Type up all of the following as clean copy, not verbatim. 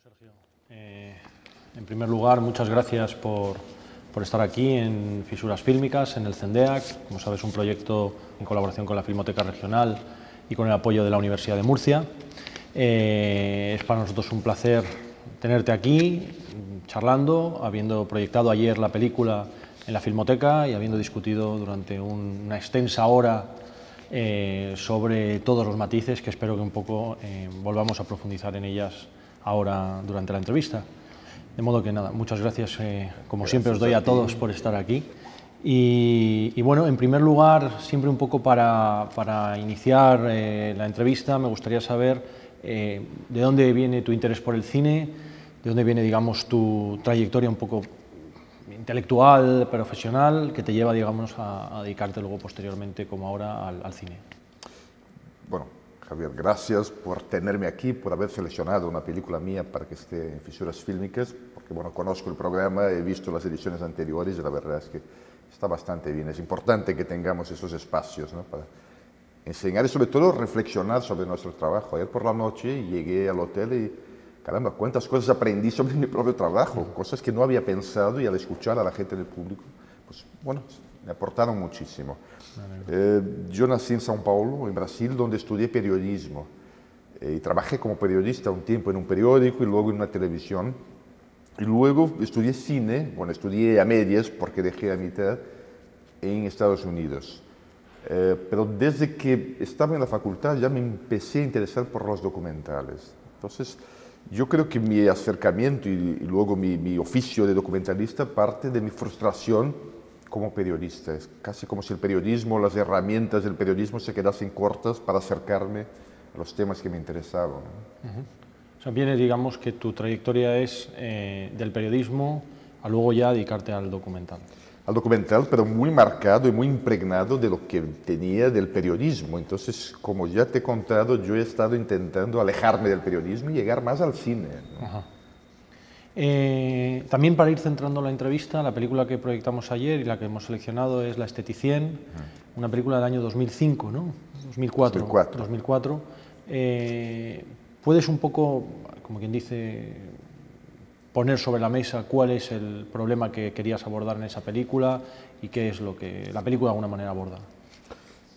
Sergio. En primer lugar, muchas gracias por estar aquí en Fisuras Fílmicas, en el CENDEAC, como sabes, un proyecto en colaboración con la Filmoteca Regional y con el apoyo de la Universidad de Murcia. Es para nosotros un placer tenerte aquí, charlando, habiendo proyectado ayer la película en la Filmoteca y habiendo discutido durante una extensa hora sobre todos los matices que espero que un poco volvamos a profundizar en ellas ahora durante la entrevista. De modo que nada, muchas gracias, como siempre os doy a todos por estar aquí. Y bueno, en primer lugar, siempre un poco para iniciar la entrevista, me gustaría saber de dónde viene tu interés por el cine, de dónde viene, digamos, tu trayectoria un poco intelectual, profesional, que te lleva, digamos, a dedicarte luego posteriormente, como ahora, al cine. Bueno, Javier, gracias por tenerme aquí, por haber seleccionado una película mía para que esté en Fisuras Fílmicas, porque bueno, conozco el programa, he visto las ediciones anteriores y la verdad es que está bastante bien. Es importante que tengamos esos espacios, ¿no?, para enseñar y sobre todo reflexionar sobre nuestro trabajo. Ayer por la noche llegué al hotel y caramba, cuántas cosas aprendí sobre mi propio trabajo, cosas que no había pensado, y al escuchar a la gente del público, pues bueno, me aportaron muchísimo. Yo nací en São Paulo, en Brasil, donde estudié periodismo y trabajé como periodista un tiempo en un periódico y luego en una televisión. Y luego estudié cine, bueno, estudié a medias porque dejé a mitad en Estados Unidos. Pero desde que estaba en la facultad ya me empecé a interesar por los documentales. Entonces, yo creo que mi acercamiento y luego mi oficio de documentalista parte de mi frustración como periodista. Es casi como si el periodismo, las herramientas del periodismo se quedasen cortas para acercarme a los temas que me interesaban, ¿no? O sea, viene, digamos, que tu trayectoria es del periodismo a luego ya dedicarte al documental. Al documental, pero muy marcado y muy impregnado de lo que tenía del periodismo. Entonces, como ya te he contado, yo he estado intentando alejarme del periodismo y llegar más al cine, ¿no? Ajá. También para ir centrando la entrevista, la película que proyectamos ayer y la que hemos seleccionado es La Esteticien, una película del año 2005, ¿no? 2004. ¿Puedes un poco, como quien dice, poner sobre la mesa cuál es el problema que querías abordar en esa película y qué es lo que la película de alguna manera aborda?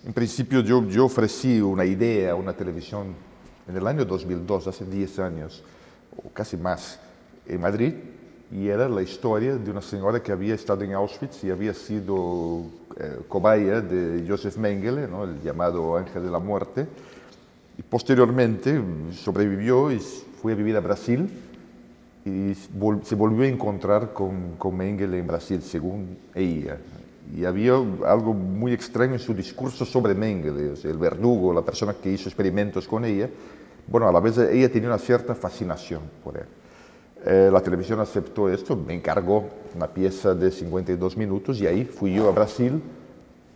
En principio yo ofrecí una idea a una televisión en el año 2002, hace 10 años, o casi más, en Madrid, y era la historia de una señora que había estado en Auschwitz y había sido cobaya de Josef Mengele, ¿no?, el llamado Ángel de la Muerte, y posteriormente sobrevivió y fue a vivir a Brasil y se volvió a encontrar con Mengele en Brasil, según ella. Y había algo muy extraño en su discurso sobre Mengele, o sea, el verdugo, la persona que hizo experimentos con ella. Bueno, a la vez ella tenía una cierta fascinación por él. La televisión aceptó esto, me encargó una pieza de 52 minutos y ahí fui yo a Brasil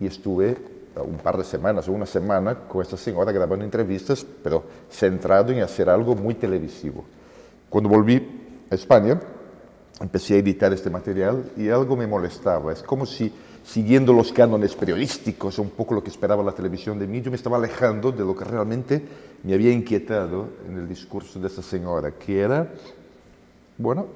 y estuve un par de semanas o una semana con esta señora grabando entrevistas, pero centrado en hacer algo muy televisivo. Cuando volví a España, empecé a editar este material y algo me molestaba. Es como si, siguiendo los cánones periodísticos, un poco lo que esperaba la televisión de mí, yo me estaba alejando de lo que realmente me había inquietado en el discurso de esta señora, que era, bueno,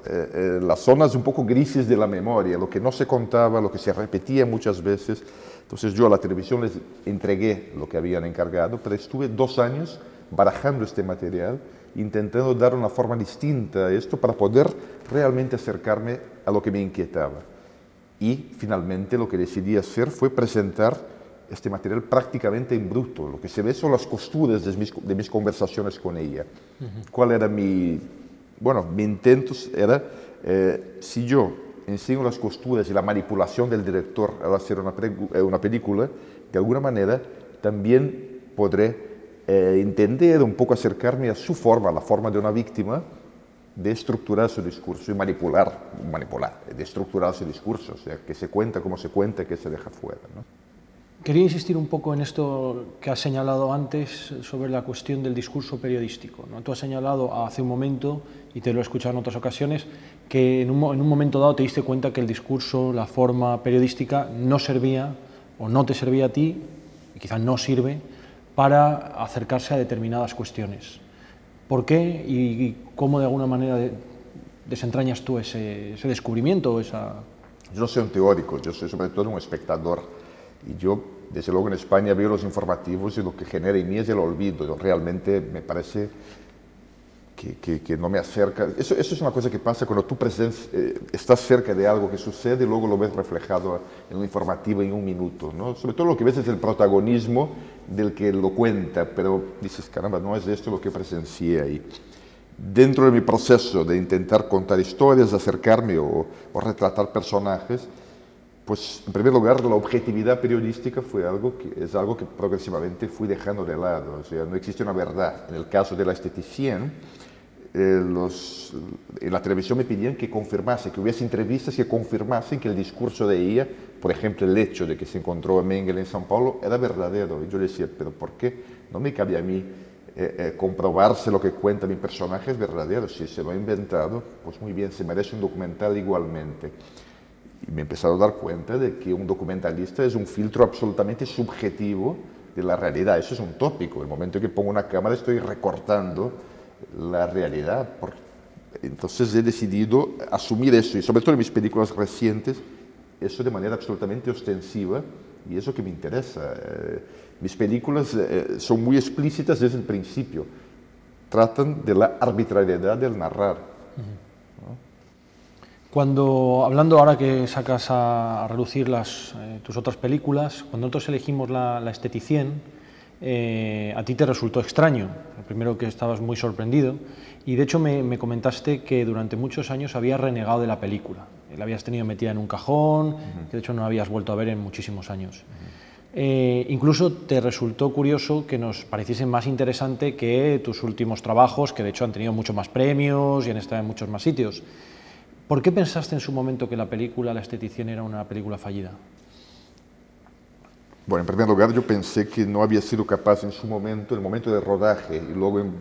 las zonas un poco grises de la memoria, lo que no se contaba, lo que se repetía muchas veces. Entonces yo a la televisión les entregué lo que habían encargado, pero estuve 2 años barajando este material, intentando dar una forma distinta a esto para poder realmente acercarme a lo que me inquietaba. Y finalmente lo que decidí hacer fue presentar este material prácticamente en bruto. Lo que se ve son las costuras de mis conversaciones con ella. ¿Cuál era mi intento? Era, si yo enseño las costuras y la manipulación del director al hacer una película, de alguna manera también podré entender, un poco acercarme a su forma, a la forma de una víctima, de estructurar su discurso y de estructurar su discurso, o sea, que se cuenta como se cuenta, que se deja fuera, ¿no? Quería insistir un poco en esto que has señalado antes sobre la cuestión del discurso periodístico, ¿no? Tú has señalado hace un momento, y te lo he escuchado en otras ocasiones, que en un momento dado te diste cuenta que el discurso, la forma periodística no servía o no te servía a ti, y quizás no sirve, para acercarse a determinadas cuestiones. ¿Por qué y cómo de alguna manera desentrañas tú ese descubrimiento o esa...? Yo no soy un teórico, yo soy sobre todo un espectador. Y yo, desde luego en España, veo los informativos y lo que genera en mí es el olvido. Yo realmente me parece que no me acerca. Eso es una cosa que pasa cuando tú estás cerca de algo que sucede y luego lo ves reflejado en un informativo en un minuto, ¿no? Sobre todo lo que ves es el protagonismo del que lo cuenta, pero dices, caramba, no es esto lo que presencié ahí. Dentro de mi proceso de intentar contar historias, acercarme o retratar personajes, pues en primer lugar la objetividad periodística es algo que progresivamente fui dejando de lado. O sea, no existe una verdad. En el caso de la esteticien, en la televisión me pedían que confirmase, que hubiese entrevistas que confirmasen que el discurso de ella, por ejemplo el hecho de que se encontró a Mengele en São Paulo, era verdadero. Y yo decía, pero ¿por qué no me cabe a mí comprobarse lo que cuenta mi personaje es verdadero? Si se lo ha inventado, pues muy bien, se merece un documental igualmente. Y me he empezado a dar cuenta de que un documentalista es un filtro absolutamente subjetivo de la realidad. Eso es un tópico. El momento que pongo una cámara estoy recortando la realidad. Entonces he decidido asumir eso, y sobre todo en mis películas recientes, eso de manera absolutamente ostensiva, y eso que me interesa. Mis películas son muy explícitas desde el principio. Tratan de la arbitrariedad del narrar. Hablando ahora que sacas a relucir tus otras películas, cuando nosotros elegimos la esteticien, a ti te resultó extraño, primero que estabas muy sorprendido, y de hecho me comentaste que durante muchos años habías renegado de la película, la habías tenido metida en un cajón, que de hecho no habías vuelto a ver en muchísimos años. Incluso te resultó curioso que nos pareciese más interesante que tus últimos trabajos, que de hecho han tenido muchos más premios y han estado en muchos más sitios. ¿Por qué pensaste en su momento que la película La esteticien era una película fallida? Bueno, en primer lugar, yo pensé que no había sido capaz en su momento, en el momento de rodaje y luego en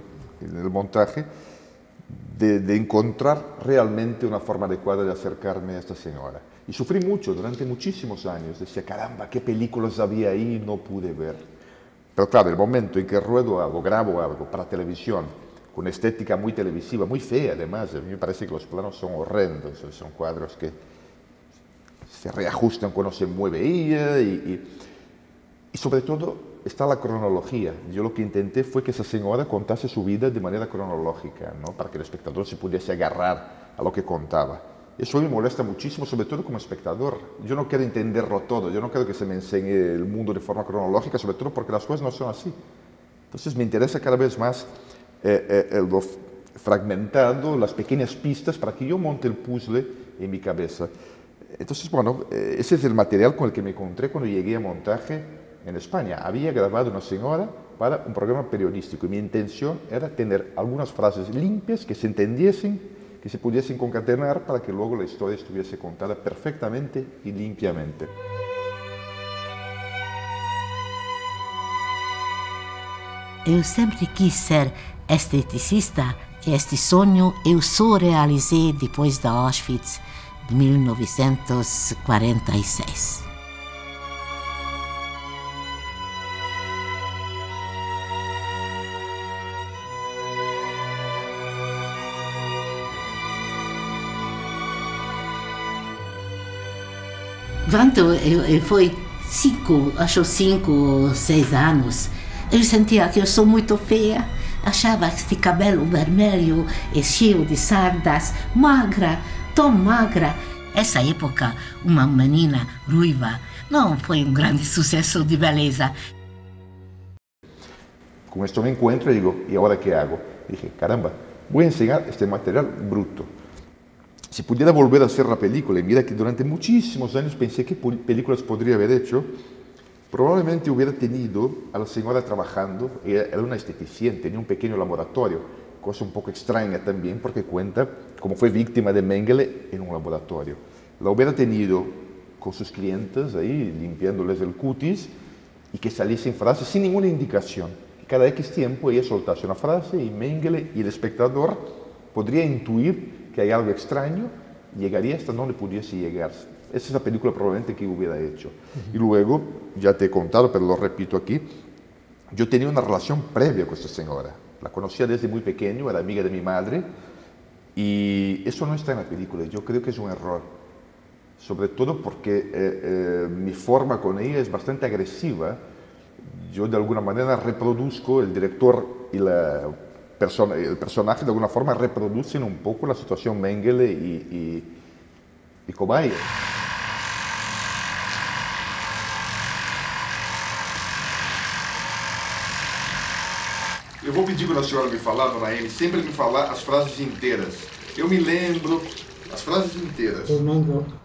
el montaje, de encontrar realmente una forma adecuada de acercarme a esta señora. Y sufrí mucho durante muchísimos años. Decía, caramba, qué películas había ahí y no pude ver. Pero claro, el momento en que ruedo algo, grabo algo para televisión, con estética muy televisiva, muy fea además, a mí me parece que los planos son horrendos, son cuadros que se reajustan cuando se mueve ella y sobre todo está la cronología. Yo lo que intenté fue que esa señora contase su vida de manera cronológica, ¿no? Para que el espectador se pudiese agarrar a lo que contaba. Eso me molesta muchísimo, sobre todo como espectador. Yo no quiero entenderlo todo, yo no quiero que se me enseñe el mundo de forma cronológica, sobre todo porque las cosas no son así. Entonces me interesa cada vez más lo fragmentado, las pequeñas pistas para que yo monte el puzzle en mi cabeza. Entonces, bueno, ese es el material con el que me encontré cuando llegué a montaje en España. Había grabado una señora para un programa periodístico y mi intención era tener algunas frases limpias que se entendiesen, que se pudiesen concatenar para que luego la historia estuviese contada perfectamente y limpiamente. Eu sempre quis ser esteticista e este sonho eu só realizei depois da Auschwitz de 1946. Quando eu fui 5 ou 6 anos, eu sentia que eu sou muito feia. Achava que este cabelo vermelho e cheio de sardas, magra, tão magra. Essa época, uma menina ruiva não foi um grande sucesso de beleza. Con esto me encuentro y digo, ¿y ahora qué hago? Dije, caramba, voy a enseñar este material bruto. Si pudiera volver a hacer la película, y mira que durante muchísimos años pensé qué películas podría haber hecho, probablemente hubiera tenido a la señora trabajando, era una esteticien, tenía un pequeño laboratorio, cosa un poco extraña también porque cuenta cómo fue víctima de Mengele en un laboratorio. La hubiera tenido con sus clientes ahí, limpiándoles el cutis, y que saliesen frases sin ninguna indicación. Cada X tiempo ella soltase una frase y Mengele y el espectador podría intuir que hay algo extraño, llegaría hasta donde pudiese llegar. Esa es la película probablemente que hubiera hecho. Y luego, ya te he contado, pero lo repito aquí, yo tenía una relación previa con esta señora. La conocía desde muy pequeño, era amiga de mi madre, y eso no está en la película. Yo creo que es un error, sobre todo porque mi forma con ella es bastante agresiva. Yo de alguna manera reproduzco, el director y el personaje de alguna forma reproducen un poco la situación Mengele y Cobaia. Eu vou pedir para a senhora me falar, dona Amy, sempre me falar as frases inteiras. Eu me lembro as frases inteiras.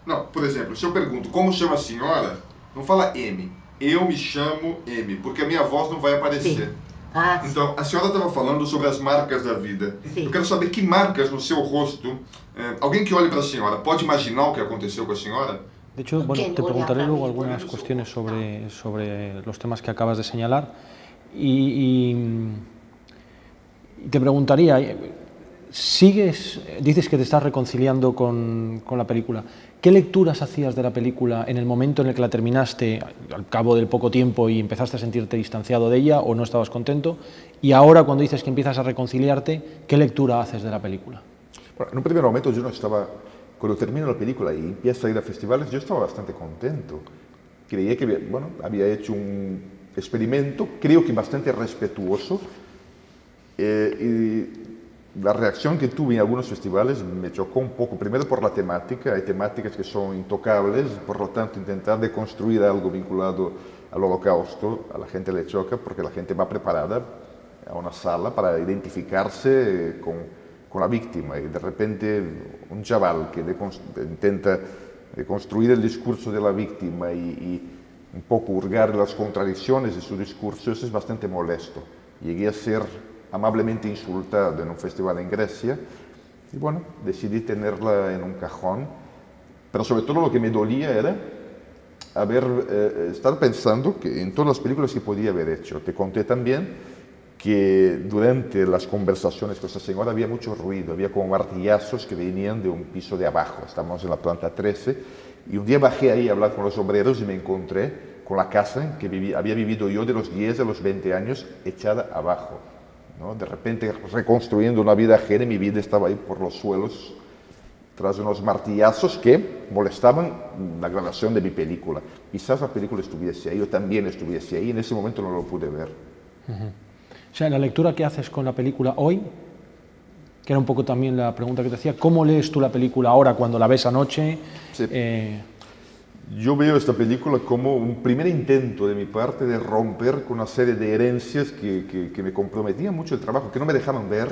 Não, por exemplo, se eu pergunto como chama a senhora, não fala M. Eu me chamo M, porque a minha voz não vai aparecer. Ah, Então, a senhora estava falando sobre as marcas da vida. Sim. Eu quero saber que marcas no seu rosto. Alguém que olhe para a senhora pode imaginar o que aconteceu com a senhora? De hecho, bueno, ¿Quién te odia preguntaré a luego mí? algunas cuestiones sobre los temas que acabas de señalar y te preguntaría, dices que te estás reconciliando con la película, ¿qué lecturas hacías de la película en el momento en el que la terminaste, al cabo del poco tiempo y empezaste a sentirte distanciado de ella o no estabas contento? Y ahora cuando dices que empiezas a reconciliarte, ¿qué lectura haces de la película? Bueno, en un primer momento yo no estaba, cuando termino la película y empiezo a ir a festivales, yo estaba bastante contento. Creía que, bueno, había hecho un experimento, creo que bastante respetuoso, y la reacción que tuve en algunos festivales me chocó un poco, primero por la temática, hay temáticas que son intocables, por lo tanto intentar deconstruir algo vinculado al holocausto, a la gente le choca porque la gente va preparada a una sala para identificarse con la víctima y de repente un chaval que intenta deconstruir el discurso de la víctima y un poco hurgar las contradicciones de su discurso, eso es bastante molesto. Llegué a ser amablemente insultado en un festival en Grecia y bueno, decidí tenerla en un cajón, pero sobre todo lo que me dolía era estar pensando que en todas las películas que podía haber hecho. Te conté también que durante las conversaciones con esta señora había mucho ruido, había como martillazos que venían de un piso de abajo, estamos en la planta 13, y un día bajé ahí a hablar con los obreros y me encontré con la casa en que había vivido yo de los 10 a los 20 años echada abajo, ¿no? De repente reconstruyendo una vida ajena, mi vida estaba ahí por los suelos tras unos martillazos que molestaban la grabación de mi película. Quizás la película estuviese ahí, yo también estuviese ahí, en ese momento no lo pude ver. O sea, la lectura que haces con la película hoy, que era un poco también la pregunta que te hacía, ¿cómo lees tú la película ahora cuando la ves anoche? Sí. Yo veo esta película como un primer intento de mi parte de romper con una serie de herencias que me comprometían mucho el trabajo, que no me dejaban ver,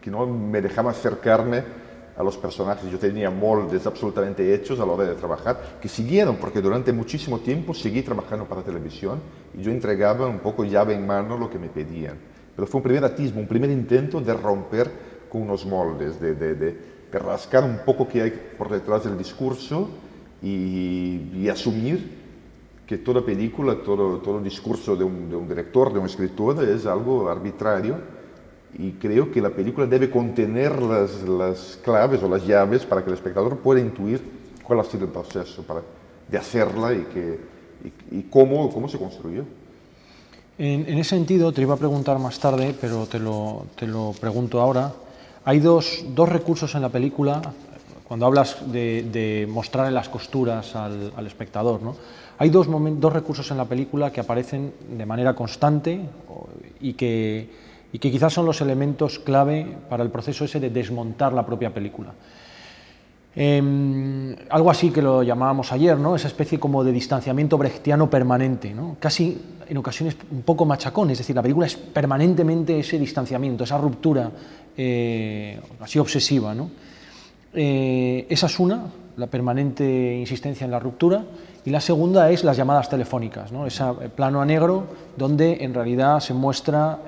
que no me dejaban acercarme a los personajes. Yo tenía moldes absolutamente hechos a la hora de trabajar, que siguieron, porque durante muchísimo tiempo seguí trabajando para televisión y yo entregaba un poco llave en mano lo que me pedían. Pero fue un primer atisbo, un primer intento de romper con unos moldes, de rascar un poco qué hay por detrás del discurso y asumir que toda película, todo discurso de un director, de un escritor, es algo arbitrario. Y creo que la película debe contener las claves o las llaves para que el espectador pueda intuir cuál ha sido el proceso de hacerla y cómo se construyó. En ese sentido, te iba a preguntar más tarde, pero te lo pregunto ahora. Hay dos recursos en la película, cuando hablas de mostrarle las costuras al espectador, ¿no? Hay dos recursos en la película que aparecen de manera constante y que quizás son los elementos clave para el proceso ese de desmontar la propia película. Algo así que lo llamábamos ayer, ¿no? Esa especie como de distanciamiento brechtiano permanente, ¿no? Casi en ocasiones un poco machacón, es decir, la película es permanentemente ese distanciamiento, esa ruptura así obsesiva, ¿no? Esa es una, la permanente insistencia en la ruptura, y la segunda es las llamadas telefónicas, ¿no? Ese plano a negro donde en realidad se muestra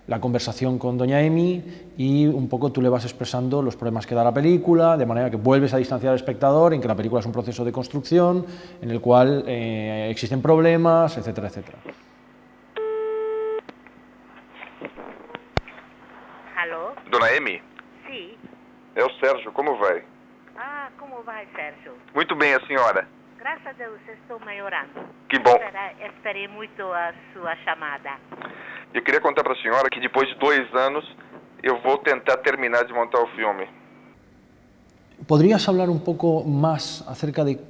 la conversación con doña Emi y un poco tú le vas expresando los problemas que da la película, de manera que vuelves a distanciar al espectador en que la película es un proceso de construcción en el cual existen problemas, etcétera, etcétera. Alô? Dona Emi, Sim. é o Sérgio, como vai? Ah, como vai, Sérgio? Muito bem, a senhora? Graças a Deus, estou melhorando. Que bom. Esperei muito a sua chamada. Eu queria contar para a senhora que depois de 2 anos eu vou tentar terminar de montar o filme. ¿Podrías hablar un poco más acerca de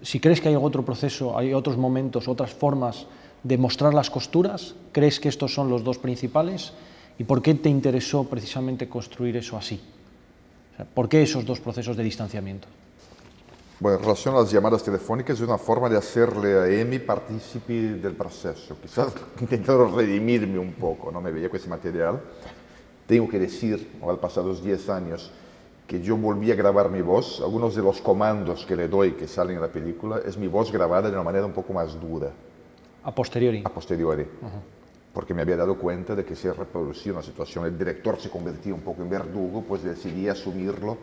si crees que hay otro proceso, hay otros momentos, otras formas de mostrar las costuras? ¿Crees que estos son los dos principales? ¿Y por qué te interesó precisamente construir eso así? O sea, ¿por qué esos dos procesos de distanciamiento? Bueno, en relación a las llamadas telefónicas, es una forma de hacerle a Emi partícipe del proceso. Quizás intentaron redimirme un poco, no me veía con ese material. Tengo que decir, al pasar los 10 años, que yo volví a grabar mi voz. Algunos de los comandos que le doy, que salen en la película, es mi voz grabada de una manera un poco más dura. A posteriori. A posteriori. Porque me había dado cuenta de que se reproducía una situación, el director se convertía un poco en verdugo, pues decidí asumirlo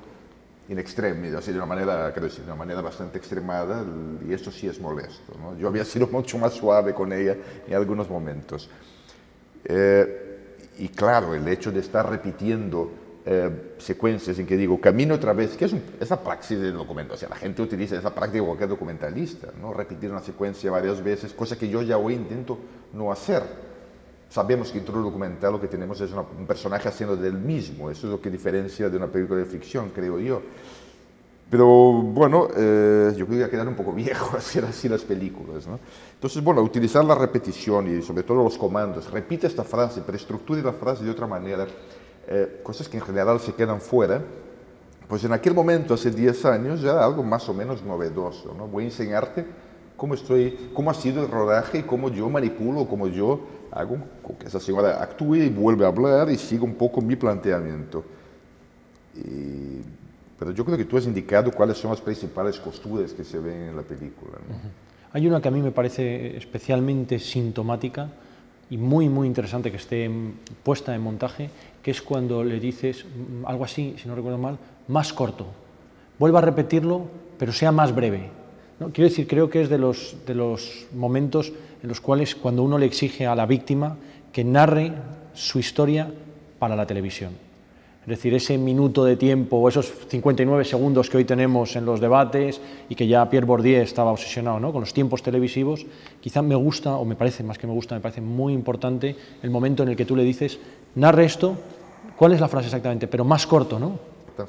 in extremis, así de una manera, creo decir, de una manera bastante extremada, y esto sí es molesto, ¿no? Yo había sido mucho más suave con ella en algunos momentos. Y claro, el hecho de estar repitiendo secuencias en que digo, camino otra vez, que es la praxis del documento, o sea, la gente utiliza esa práctica de cualquier documentalista, ¿no? Repetir una secuencia varias veces, cosa que yo ya hoy intento no hacer. Sabemos que en todo documental lo que tenemos es un personaje haciendo del mismo, eso es lo que diferencia de una película de ficción, creo yo. Pero bueno, yo creo que va a quedar un poco viejo hacer así las películas, ¿no? Entonces, bueno, utilizar la repetición y sobre todo los comandos, repite esta frase, pero estructure la frase de otra manera, cosas que en general se quedan fuera, pues en aquel momento, hace 10 años, ya era algo más o menos novedoso, ¿no? Voy a enseñarte cómo ha sido el rodaje y cómo yo manipulo, cómo yo hago que esa señora actúe y vuelve a hablar y siga un poco mi planteamiento. Pero yo creo que tú has indicado cuáles son las principales costuras que se ven en la película, ¿no? Hay una que a mí me parece especialmente sintomática y muy, muy interesante que esté puesta en montaje, que es cuando le dices algo así, si no recuerdo mal, más corto. Vuelva a repetirlo, pero sea más breve. ¿No? Quiero decir, creo que es de los momentos en los cuales cuando uno le exige a la víctima que narre su historia para la televisión. Es decir, ese minuto de tiempo o esos 59 segundos que hoy tenemos en los debates y que ya Pierre Bourdieu estaba obsesionado, ¿no?, con los tiempos televisivos, quizá me gusta, o me parece, más que me gusta, me parece muy importante el momento en el que tú le dices, narre esto, ¿cuál es la frase exactamente? Pero más corto, ¿no?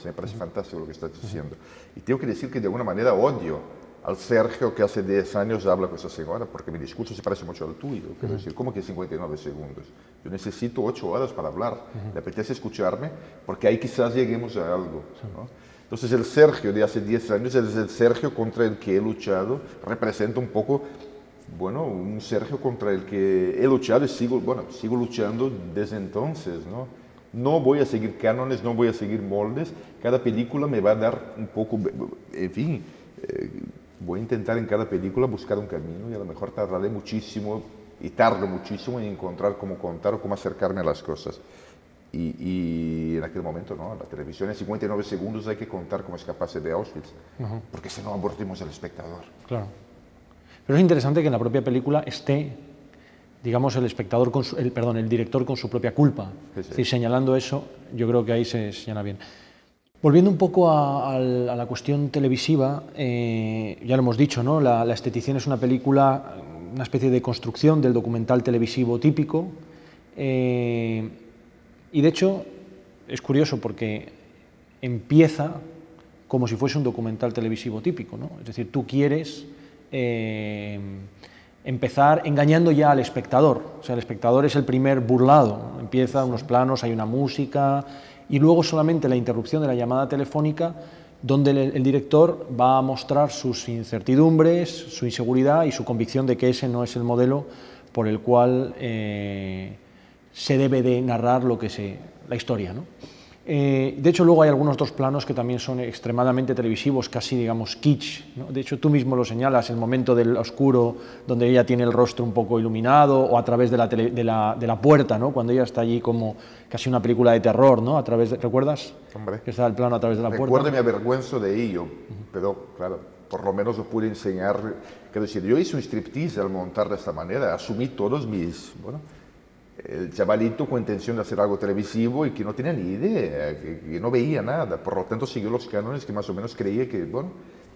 Me parece fantástico lo que estás diciendo. Y tengo que decir que de alguna manera odio al Sergio que hace 10 años habla con esa señora, porque mi discurso se parece mucho al tuyo. Quiero decir, ¿cómo que 59 segundos? Yo necesito 8 horas para hablar. ¿Le apetece escucharme? Porque ahí quizás lleguemos a algo, ¿no? Entonces el Sergio de hace 10 años es el Sergio contra el que he luchado, representa un poco, bueno, un Sergio contra el que he luchado y sigo luchando desde entonces, ¿no? No voy a seguir cánones, no voy a seguir moldes. Cada película me va a dar un poco, en fin, voy a intentar en cada película buscar un camino y a lo mejor tardaré muchísimo y tardo muchísimo en encontrar cómo contar o cómo acercarme a las cosas. Y en aquel momento, ¿no? La televisión en 59 segundos hay que contar cómo escaparse de Auschwitz, porque si no abortimos al espectador. Claro. Pero es interesante que en la propia película esté, digamos, el espectador, el director con su propia culpa. Sí. Es decir, señalando eso, yo creo que ahí se señala bien. Volviendo un poco a la cuestión televisiva, ya lo hemos dicho, ¿no? La estetización es una película, una especie de construcción del documental televisivo típico, y de hecho es curioso porque empieza como si fuese un documental televisivo típico, ¿no? Es decir, tú quieres empezar engañando ya al espectador, o sea, el espectador es el primer burlado, ¿no? Empieza unos planos, hay una música, y luego solamente la interrupción de la llamada telefónica, donde el director va a mostrar sus incertidumbres, su inseguridad y su convicción de que ese no es el modelo por el cual se debe de narrar la historia, ¿no? De hecho, luego hay algunos otros planos que también son extremadamente televisivos, casi, digamos, kitsch, ¿no? De hecho, tú mismo lo señalas, el momento del oscuro, donde ella tiene el rostro un poco iluminado, o a través de la puerta, ¿no? Cuando ella está allí como casi una película de terror, ¿no? ¿Recuerdas? Hombre. Que está el plano a través de la puerta. Recuerdo y me avergüenzo de ello, pero claro, por lo menos lo pude enseñar. Quiero decir, yo hice un striptease al montar de esta manera, asumí todos mis... Bueno, el chavalito con intención de hacer algo televisivo y que no tenía ni idea, que no veía nada, por lo tanto siguió los cánones que más o menos creía que, bueno,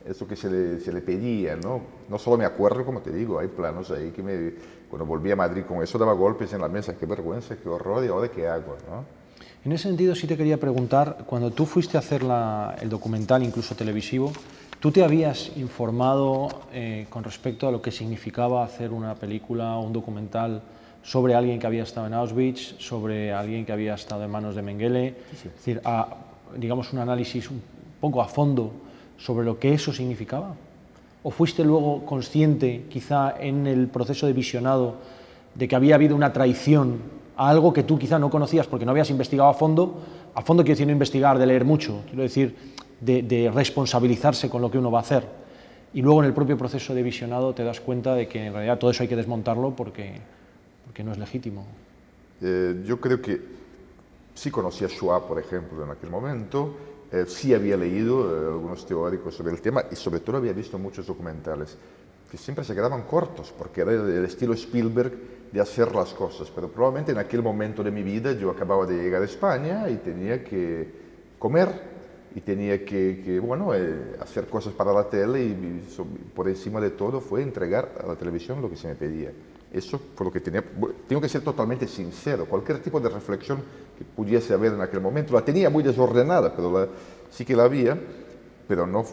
eso que se le pedía, ¿no? No solo me acuerdo, como te digo, hay planos ahí que cuando volví a Madrid con eso daba golpes en la mesa, qué vergüenza, qué horror, y ahora qué hago, ¿no? En ese sentido sí te quería preguntar, cuando tú fuiste a hacer el documental, incluso televisivo, ¿tú te habías informado con respecto a lo que significaba hacer una película o un documental sobre alguien que había estado en Auschwitz, sobre alguien que había estado en manos de Mengele? Sí. Es decir, digamos un análisis un poco a fondo sobre lo que eso significaba. ¿O fuiste luego consciente, quizá en el proceso de visionado, de que había habido una traición a algo que tú quizá no conocías porque no habías investigado a fondo quiero decir no investigar, de leer mucho, quiero decir de responsabilizarse con lo que uno va a hacer, y luego en el propio proceso de visionado te das cuenta de que en realidad todo eso hay que desmontarlo porque no es legítimo? Yo creo que sí conocía Shoah, por ejemplo, en aquel momento, sí había leído algunos teóricos sobre el tema y sobre todo había visto muchos documentales que siempre se quedaban cortos porque era el estilo Spielberg de hacer las cosas, pero probablemente en aquel momento de mi vida yo acababa de llegar a España y tenía que comer y tenía que bueno, hacer cosas para la tele y por encima de todo fue entregar a la televisión lo que se me pedía. Eso fue lo que tenía. Tengo que ser totalmente sincero. Cualquier tipo de reflexión que pudiese haber en aquel momento, la tenía muy desordenada, pero sí que la había, pero no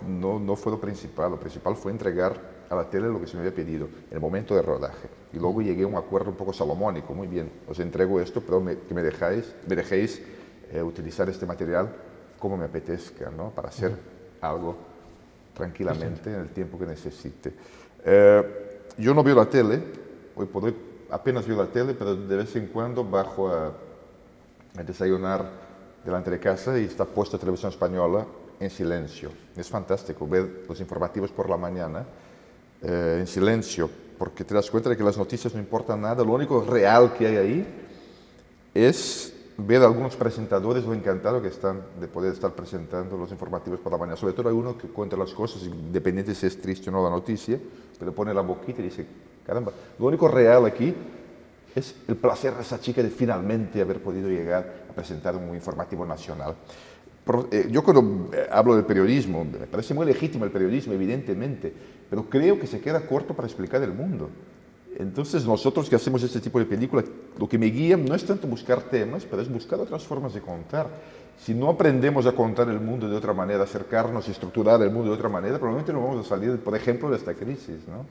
fue lo principal. Lo principal fue entregar a la tele lo que se me había pedido en el momento de rodaje. Y luego llegué a un acuerdo un poco salomónico. Muy bien, os entrego esto, pero que me dejéis utilizar este material como me apetezca, ¿no? Para hacer algo tranquilamente en el tiempo que necesite. Yo no veo la tele. Hoy por hoy apenas veo la tele, pero de vez en cuando bajo a desayunar delante de casa y está puesta televisión española en silencio. Es fantástico ver los informativos por la mañana en silencio, porque te das cuenta de que las noticias no importan nada. Lo único real que hay ahí es ver a algunos presentadores, lo encantado que están de poder estar presentando los informativos por la mañana. Sobre todo hay uno que cuenta las cosas, independiente si es triste o no la noticia, pero pone la boquita y dice, caramba, lo único real aquí es el placer de esa chica de finalmente haber podido llegar a presentar un informativo nacional. Yo cuando hablo del periodismo, me parece muy legítimo el periodismo, evidentemente, pero creo que se queda corto para explicar el mundo. Entonces nosotros que hacemos este tipo de películas, lo que me guía no es tanto buscar temas, pero es buscar otras formas de contar. Si no aprendemos a contar el mundo de otra manera, acercarnos y estructurar el mundo de otra manera, probablemente no vamos a salir, por ejemplo, de esta crisis, ¿no?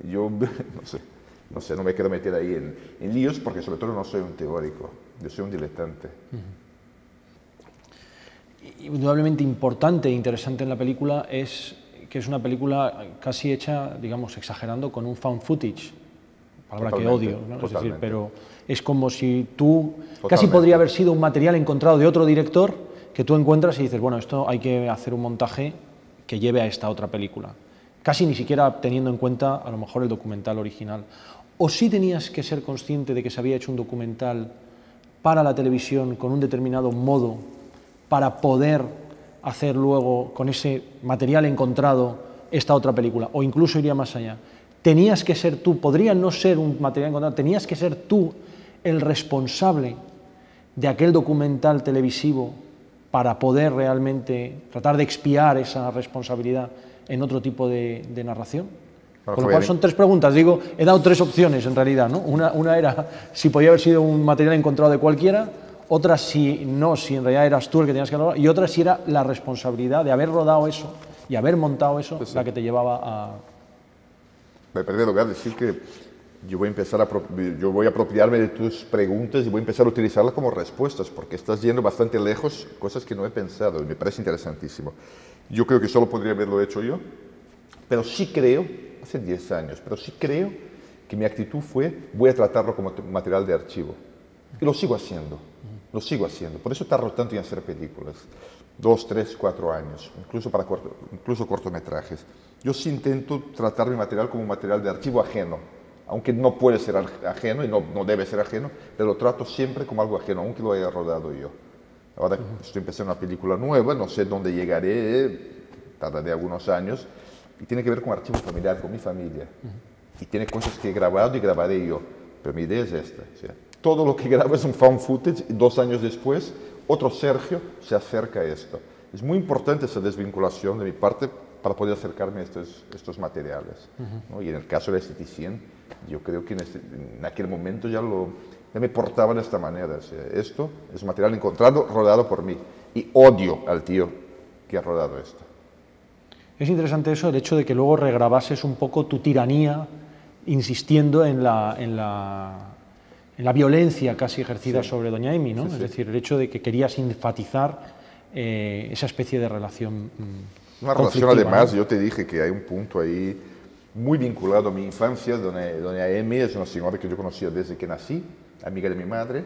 Yo no sé, no me quiero meter ahí en líos porque sobre todo no soy un teórico, yo soy un diletante. Indudablemente importante e interesante en la película es que es una película casi hecha, digamos, exagerando, con un found footage, palabra que odio, ¿no? Es decir, pero es como si tú, casi podría haber sido un material encontrado de otro director que tú encuentras y dices, bueno, esto hay que hacer un montaje que lleve a esta otra película. Casi ni siquiera teniendo en cuenta a lo mejor el documental original. ¿O sí tenías que ser consciente de que se había hecho un documental para la televisión con un determinado modo para poder hacer luego con ese material encontrado esta otra película? O incluso iría más allá. Tenías que ser tú, podría no ser un material encontrado, tenías que ser tú el responsable de aquel documental televisivo para poder realmente tratar de expiar esa responsabilidad en otro tipo de narración. Con lo cual son tres preguntas, digo, he dado tres opciones en realidad, ¿no? Una era si podía haber sido un material encontrado de cualquiera, otra si no, si en realidad eras tú el que tenías que rodar, y otra si era la responsabilidad de haber rodado eso y haber montado eso la que te llevaba a... En primer lugar, decir que yo voy a apropiarme de tus preguntas y voy a empezar a utilizarlas como respuestas, porque estás yendo bastante lejos, cosas que no he pensado, y me parece interesantísimo. Yo creo que solo podría haberlo hecho yo, pero sí creo, hace 10 años, pero sí creo que mi actitud fue, voy a tratarlo como material de archivo. Y lo sigo haciendo, Por eso tardo tanto en hacer películas, 2, 3, 4 años, incluso cortometrajes. Yo sí intento tratar mi material como un material de archivo ajeno, aunque no puede ser ajeno y no debe ser ajeno, pero lo trato siempre como algo ajeno, aunque lo haya rodado yo. Ahora estoy empezando una película nueva, no sé dónde llegaré, tardaré algunos años, y tiene que ver con archivo familiar, con mi familia. Y tiene cosas que he grabado y grabaré yo, pero mi idea es esta. O sea, todo lo que grabo es un found footage y 2 años después, otro Sergio se acerca a esto. Es muy importante esa desvinculación de mi parte para poder acercarme a estos materiales. ¿no? Y en el caso de Esteticien, yo creo que en aquel momento ya me portaba de esta manera. O sea, esto es material encontrado, rodado por mí. Y odio al tío que ha rodado esto. Es interesante eso, el hecho de que luego regrabases un poco tu tiranía, insistiendo en la violencia casi ejercida sobre doña Emi, ¿no? Es decir, el hecho de que querías enfatizar esa especie de relación Una relación, además, ¿no? Yo te dije que hay un punto ahí muy vinculado a mi infancia. Doña Emi es una señora que yo conocía desde que nací, amiga de mi madre.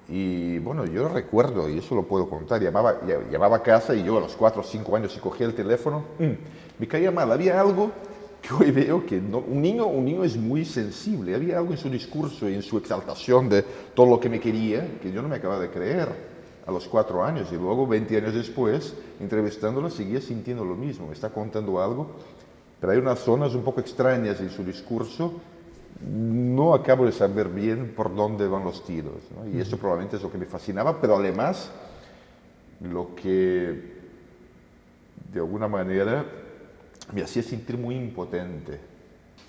Y bueno, yo recuerdo, y eso lo puedo contar, llamaba a casa y yo a los 4 o 5 años si cogía el teléfono, me caía mal. Había algo que hoy veo que un niño es muy sensible. Había algo en su discurso y en su exaltación de todo lo que me quería que yo no me acababa de creer a los 4 años. Y luego, 20 años después, entrevistándola, seguía sintiendo lo mismo. Me está contando algo, pero hay unas zonas un poco extrañas en su discurso. No acabo de saber bien por dónde van los tiros, ¿no? Y eso probablemente es lo que me fascinaba, pero además lo que de alguna manera me hacía sentir muy impotente.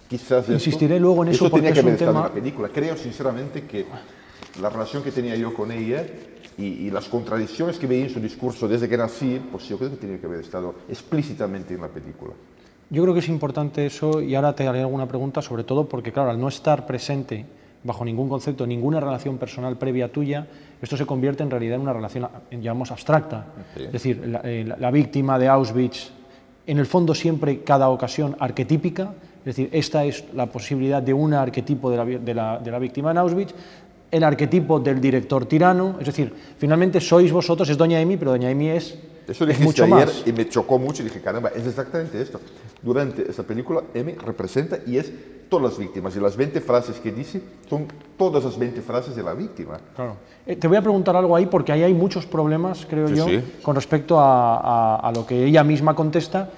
Quizás insistiré luego en eso porque tenía que haber es un estado tema... en la película. Creo sinceramente que la relación que tenía yo con ella y las contradicciones que veía en su discurso desde que nací, pues yo creo que tenía que haber estado explícitamente en la película. Yo creo que es importante eso, y ahora te haré alguna pregunta, sobre todo porque, claro, al no estar presente bajo ningún concepto, ninguna relación personal previa tuya, esto se convierte en realidad en una relación, llamamos, abstracta. Sí. Es decir, la víctima de Auschwitz, en el fondo siempre, cada ocasión, arquetípica, es decir, esta es la posibilidad de un arquetipo de la víctima en Auschwitz, el arquetipo del director tirano, es decir, finalmente sois vosotros, es doña Emi, pero doña Emi es mucho ayer más. Y me chocó mucho y dije, caramba, es exactamente esto. Durante esta película, Emi representa y es todas las víctimas, y las 20 frases que dice son todas las 20 frases de la víctima. Claro. Te voy a preguntar algo ahí, porque ahí hay muchos problemas, creo yo, con respecto a lo que ella misma contesta,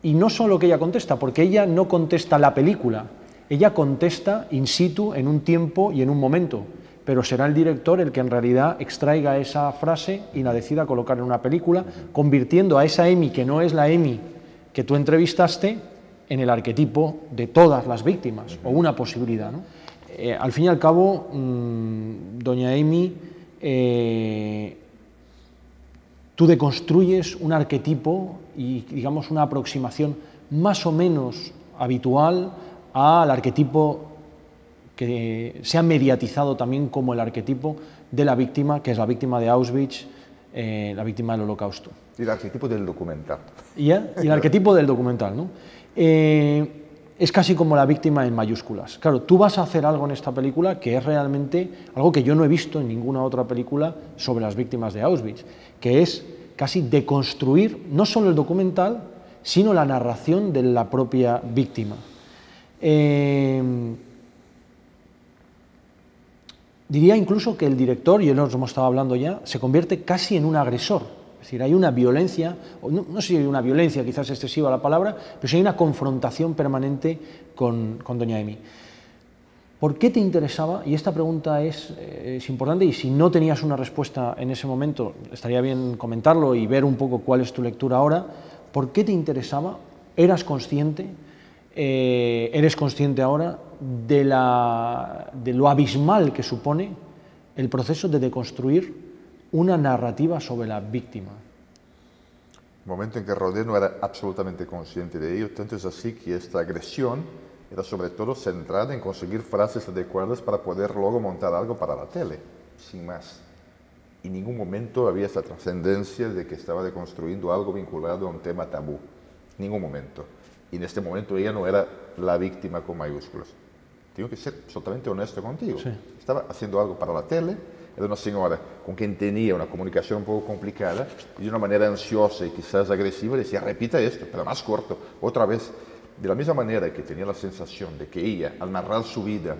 y no solo que ella contesta, porque ella no contesta la película, ella contesta in situ, en un tiempo y en un momento, pero será el director el que en realidad extraiga esa frase y la decida colocar en una película, convirtiendo a esa Emi, que no es la Emi que tú entrevistaste, en el arquetipo de todas las víctimas, o una posibilidad, ¿no? Al fin y al cabo, doña Emi, tú deconstruyes un arquetipo y, digamos, una aproximación más o menos habitual al arquetipo que se ha mediatizado también como el arquetipo de la víctima, que es la víctima de Auschwitz, la víctima del Holocausto. Y el arquetipo del documental. Y el arquetipo del documental, ¿no? Es casi como la víctima en mayúsculas. Claro, tú vas a hacer algo en esta película que es realmente algo que yo no he visto en ninguna otra película sobre las víctimas de Auschwitz, que es casi deconstruir no solo el documental, sino la narración de la propia víctima. Diría incluso que el director, y lo hemos estado hablando ya, se convierte casi en un agresor. Es decir, hay una violencia, no sé si hay una violencia, quizás excesiva la palabra, pero sí hay una confrontación permanente con doña Emi. ¿Por qué te interesaba? Y esta pregunta es importante, y si no tenías una respuesta en ese momento, estaría bien comentarlo y ver un poco cuál es tu lectura ahora. ¿Por qué te interesaba? ¿Eras consciente? ¿Eres consciente ahora de lo abismal que supone el proceso de deconstruir una narrativa sobre la víctima? El momento en que rodé no era absolutamente consciente de ello, tanto es así que esta agresión era sobre todo centrada en conseguir frases adecuadas para poder luego montar algo para la tele, sin más. En ningún momento había esa trascendencia de que estaba deconstruyendo algo vinculado a un tema tabú. Ningún momento. Y en este momento ella no era la víctima con mayúsculas. Tengo que ser absolutamente honesto contigo. Sí. Estaba haciendo algo para la tele, era una señora con quien tenía una comunicación un poco complicada, y de una manera ansiosa y quizás agresiva decía, repita esto, pero más corto, otra vez. De la misma manera que tenía la sensación de que ella, al narrar su vida,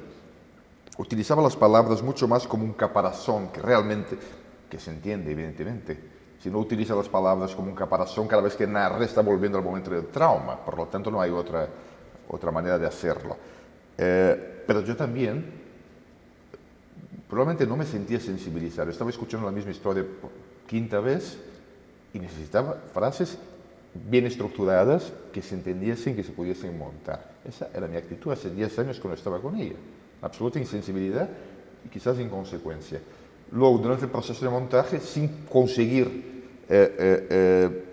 utilizaba las palabras mucho más como un caparazón, que realmente, que se entiende evidentemente, si no utiliza las palabras como un caparazón, cada vez que narra está volviendo al momento del trauma, por lo tanto no hay otra manera de hacerlo. Pero yo también, probablemente no me sentía sensibilizado, estaba escuchando la misma historia por quinta vez y necesitaba frases bien estructuradas, que se entendiesen, que se pudiesen montar. Esa era mi actitud hace 10 años cuando estaba con ella. Absoluta insensibilidad y quizás inconsecuencia. Luego, durante el proceso de montaje, sin conseguir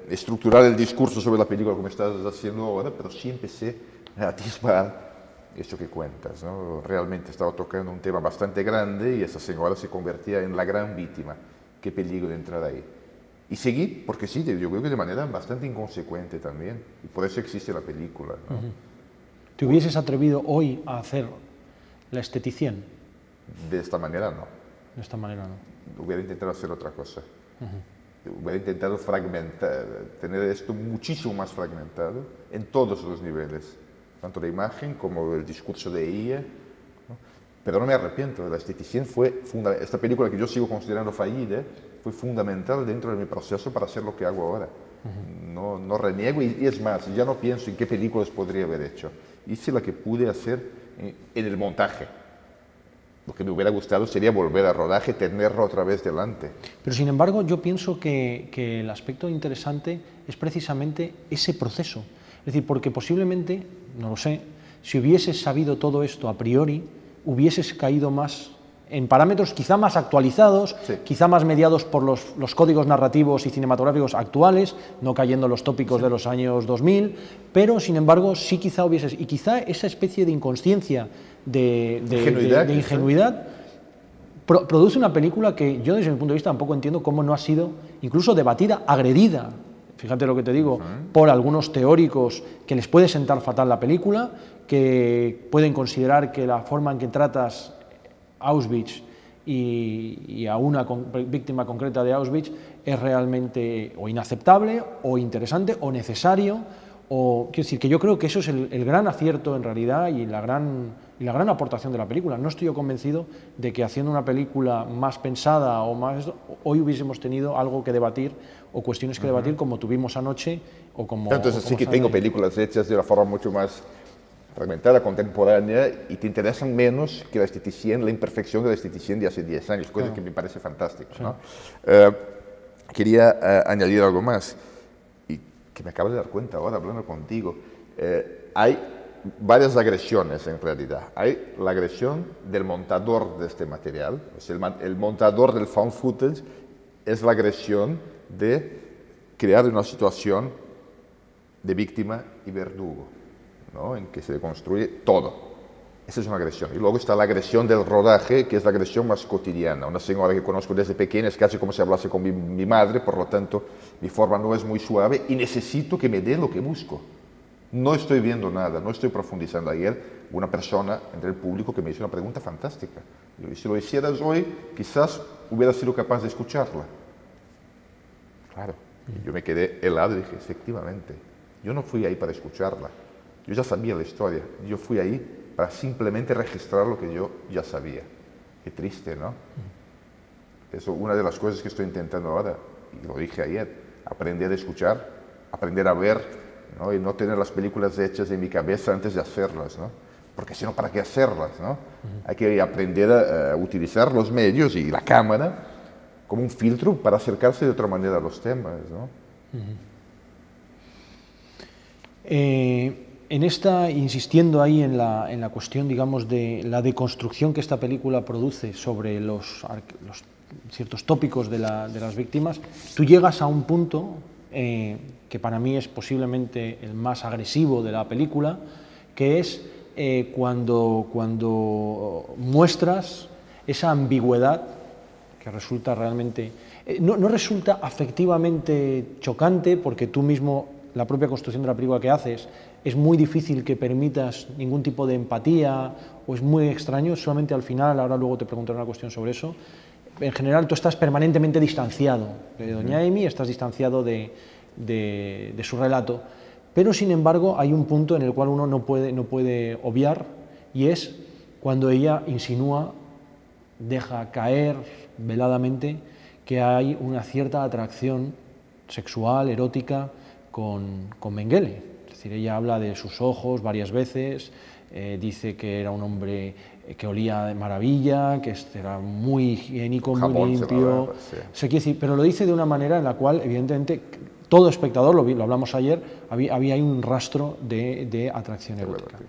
estructurar el discurso sobre la película como estás haciendo ahora, pero sí empecé a atisbar esto que cuentas, ¿no? Realmente estaba tocando un tema bastante grande y esa señora se convertía en la gran víctima. Qué peligro de entrar ahí. Y seguí, porque sí, yo creo que de manera bastante inconsecuente también, y por eso existe la película, ¿no? ¿Te hubieses atrevido hoy a hacer la esteticien? De esta manera no. De esta manera no. Hubiera intentado hacer otra cosa. Hubiera intentado fragmentar, tener esto muchísimo más fragmentado en todos los niveles, tanto la imagen como el discurso de ella, ¿no? Pero no me arrepiento, la esteticien fue fundamental. Esta película que yo sigo considerando fallida fue fundamental dentro de mi proceso para hacer lo que hago ahora. No reniego y es más, ya no pienso en qué películas podría haber hecho. Hice la que pude hacer en el montaje. Lo que me hubiera gustado sería volver a rodaje, tenerlo otra vez delante. Pero sin embargo, yo pienso que el aspecto interesante es precisamente ese proceso. Es decir, porque posiblemente, no lo sé, si hubieses sabido todo esto a priori, hubieses caído más en parámetros quizá más actualizados, sí, quizá más mediados por los códigos narrativos y cinematográficos actuales, no cayendo en los tópicos de los años 2000, pero sin embargo sí quizá hubieses, y quizá esa especie de inconsciencia, de ingenuidad, produce una película que yo desde mi punto de vista tampoco entiendo cómo no ha sido incluso debatida, agredida, fíjate lo que te digo, por algunos teóricos que les puede sentar fatal la película, que pueden considerar que la forma en que tratas Auschwitz y a una víctima concreta de Auschwitz es realmente o inaceptable, o interesante, o necesario, o quiero decir que yo creo que eso es el gran acierto en realidad y la gran aportación de la película. No estoy yo convencido de que haciendo una película más pensada o más hoy hubiésemos tenido algo que debatir o cuestiones que debatir como tuvimos anoche o como... Entonces sí que tengo películas hechas de una forma mucho más fragmentada, contemporánea, y te interesan menos que la esteticien, la imperfección de la esteticien de hace 10 años, cosa que me parece fantástica, ¿no? Quería añadir algo más, y que me acabo de dar cuenta ahora hablando contigo. Hay varias agresiones en realidad. Hay la agresión del montador de este material, o sea, el montador del found footage es la agresión de crear una situación de víctima y verdugo, ¿no? En que se deconstruye todo. Esa es una agresión. Y luego está la agresión del rodaje, que es la agresión más cotidiana. Una señora que conozco desde pequeña, es casi como si hablase con mi madre, por lo tanto, mi forma no es muy suave y necesito que me dé lo que busco. No estoy viendo nada, no estoy profundizando. Ayer una persona entre el público que me hizo una pregunta fantástica. Y si lo hicieras hoy, quizás hubiera sido capaz de escucharla. Claro. Y yo me quedé helado y dije, efectivamente, yo no fui ahí para escucharla. Yo ya sabía la historia, yo fui ahí para simplemente registrar lo que yo ya sabía. Qué triste, ¿no? Eso es una de las cosas que estoy intentando ahora, y lo dije ayer, aprender a escuchar, aprender a ver, ¿no? Y no tener las películas hechas en mi cabeza antes de hacerlas, ¿no? Porque si no, ¿para qué hacerlas, no? Hay que aprender a utilizar los medios y la cámara como un filtro para acercarse de otra manera a los temas, ¿no? En esta, insistiendo ahí en la cuestión, digamos, de la deconstrucción que esta película produce sobre los ciertos tópicos de las víctimas, tú llegas a un punto que para mí es posiblemente el más agresivo de la película, que es cuando muestras esa ambigüedad que resulta realmente... no resulta afectivamente chocante, porque tú mismo, la propia construcción de la película que haces, es muy difícil que permitas ningún tipo de empatía, o es muy extraño, solamente al final, ahora luego te preguntaré una cuestión sobre eso. En general tú estás permanentemente distanciado de doña Amy, estás distanciado de su relato, pero sin embargo hay un punto en el cual uno no puede obviar, y es cuando ella insinúa, deja caer veladamente que hay una cierta atracción sexual, erótica, con Mengele. Es decir, ella habla de sus ojos varias veces, dice que era un hombre que olía de maravilla, que era muy higiénico, muy limpio. Sí. O sea, quiere decir, pero lo dice de una manera en la cual, evidentemente, todo espectador, lo hablamos ayer, había ahí un rastro de atracción erótica.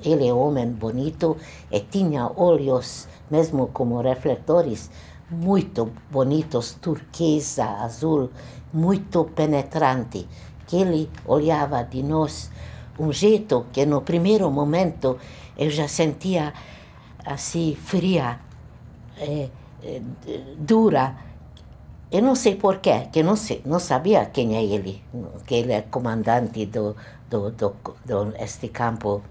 Ele é um homem bonito e tinha olhos, mesmo como refletores, muito bonitos, turquesa, azul, muito penetrante, que ele olhava de nós jeito que no primeiro momento eu já sentia assim fria, dura. Eu não sei porquê, que não sabia quem é ele, que ele é comandante este campo.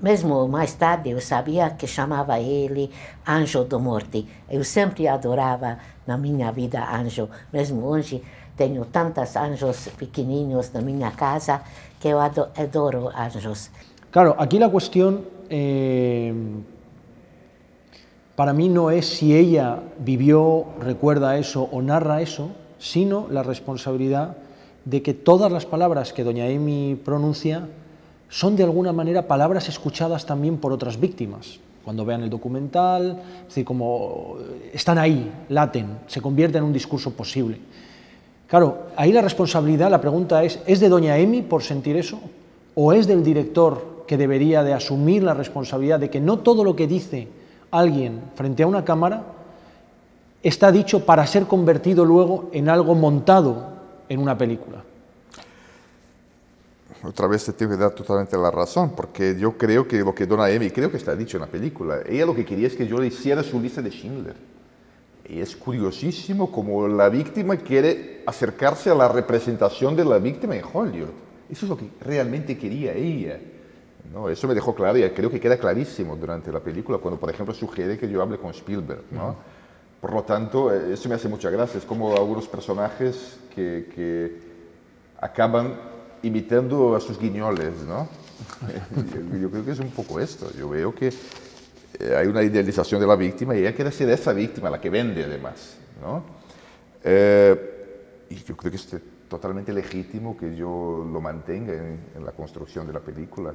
Mesmo mais tarde eu sabia que chamava ele Anjo da Morte. Eu sempre adorava na minha vida anjo. Mesmo hoje tenho tantos anjos pequeninos na minha casa que eu adoro anjos. Claro, aquí la cuestión para mí no es si ella vivió, recuerda eso o narra eso, sino la responsabilidad de que todas las palabras que doña Emi pronuncia son de alguna manera palabras escuchadas también por otras víctimas. Cuando vean el documental, es decir, como están ahí, laten, se convierte en un discurso posible. Claro, ahí la responsabilidad, la pregunta ¿es de doña Emi por sentir eso? ¿O es del director que debería de asumir la responsabilidad de que no todo lo que dice alguien frente a una cámara está dicho para ser convertido luego en algo montado en una película? Otra vez te tengo que dar totalmente la razón, porque yo creo que lo que dona Emi, creo que está dicho en la película, ella lo que quería es que yo le hiciera su lista de Schindler. Y es curiosísimo como la víctima quiere acercarse a la representación de la víctima en Hollywood. Eso es lo que realmente quería ella, ¿no? Eso me dejó claro y creo que queda clarísimo durante la película, cuando por ejemplo sugiere que yo hable con Spielberg, ¿no? Por lo tanto, eso me hace mucha gracia, es como algunos personajes que acaban imitando a sus guiñoles, ¿no? Yo creo que es un poco esto. Yo veo que hay una idealización de la víctima y ella quiere ser esa víctima, la que vende además, ¿no? Y yo creo que es totalmente legítimo que yo lo mantenga en la construcción de la película,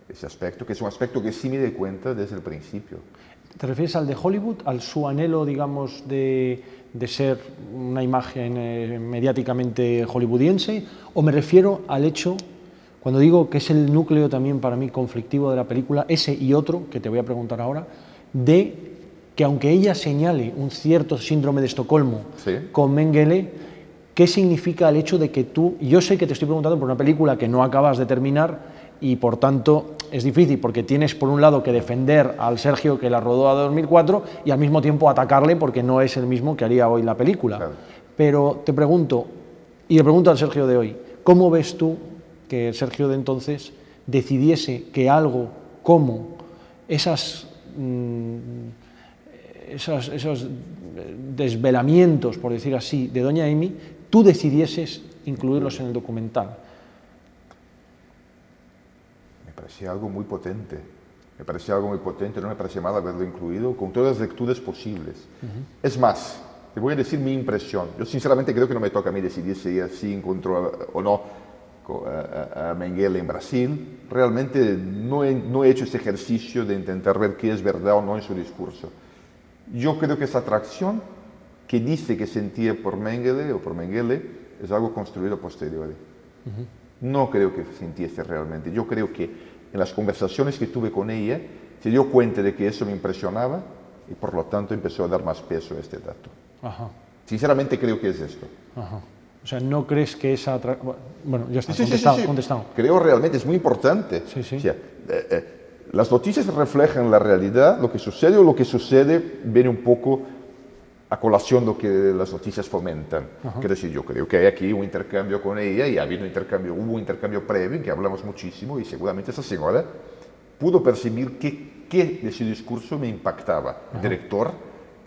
ese aspecto, que es un aspecto que sí me di cuenta desde el principio. ¿Te refieres al de Hollywood, al su anhelo, digamos, de ser una imagen mediáticamente hollywoodiense, o me refiero al hecho, cuando digo que es el núcleo también para mí conflictivo de la película, ese y otro, que te voy a preguntar ahora, de que aunque ella señale un cierto síndrome de Estocolmo con Mengele, ¿qué significa el hecho de que tú, yo sé que te estoy preguntando por una película que no acabas de terminar y por tanto es difícil porque tienes por un lado que defender al Sergio que la rodó a 2004 y al mismo tiempo atacarle porque no es el mismo que haría hoy la película. Claro. Pero te pregunto, y le pregunto al Sergio de hoy, ¿cómo ves tú que el Sergio de entonces decidiese que algo como esos desvelamientos, por decir así, de doña Emi, tú decidieses incluirlos en el documental? Me parecía algo muy potente, no me parecía mal haberlo incluido con todas las lecturas posibles. Es más, te voy a decir mi impresión. Yo sinceramente creo que no me toca a mí decidir si ella sí encontró o no a Mengele en Brasil. Realmente no he hecho ese ejercicio de intentar ver qué es verdad o no en su discurso. Yo creo que esa atracción que dice que sentía por Mengele es algo construido a posteriori. No creo que sintiese realmente. Yo creo que en las conversaciones que tuve con ella se dio cuenta de que eso me impresionaba y por lo tanto empezó a dar más peso a este dato. Ajá. Sinceramente creo que es esto. Ajá. O sea, ¿no crees que esa... Bueno, ya está, contestado. Creo realmente, es muy importante. O sea, las noticias reflejan la realidad, lo que sucede o lo que sucede viene un poco a colación lo que las noticias fomentan. Quiero decir, yo creo que hay aquí un intercambio con ella y hubo un intercambio previo en que hablamos muchísimo y seguramente esa señora pudo percibir qué de su discurso me impactaba. El director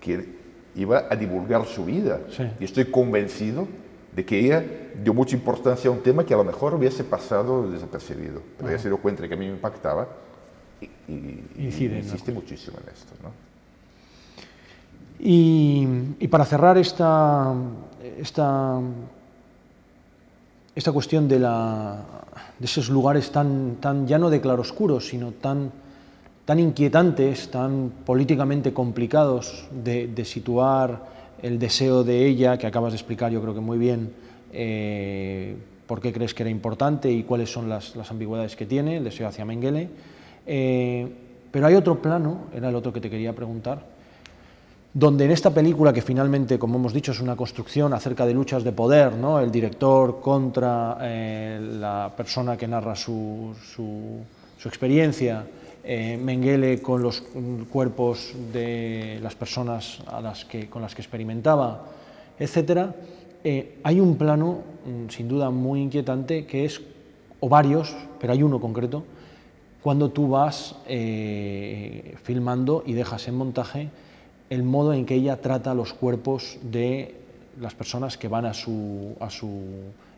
que iba a divulgar su vida. Y estoy convencido de que ella dio mucha importancia a un tema que a lo mejor hubiese pasado desapercibido. Pero ella se dio cuenta de que a mí me impactaba y insiste muchísimo en esto, ¿no? Y para cerrar esta cuestión de esos lugares tan ya no de claroscuros, sino tan inquietantes, tan políticamente complicados de situar el deseo de ella, que acabas de explicar yo creo que muy bien, por qué crees que era importante y cuáles son las ambigüedades que tiene, el deseo hacia Mengele. Pero hay otro plano, era el otro que te quería preguntar, donde en esta película, que finalmente, como hemos dicho, es una construcción acerca de luchas de poder, ¿no? El director contra la persona que narra su experiencia, Mengele con los cuerpos de las personas con las que experimentaba, etc. Hay un plano, sin duda, muy inquietante, que es, o varios, pero hay uno concreto, cuando tú vas filmando y dejas en montaje el modo en que ella trata los cuerpos de las personas que van a su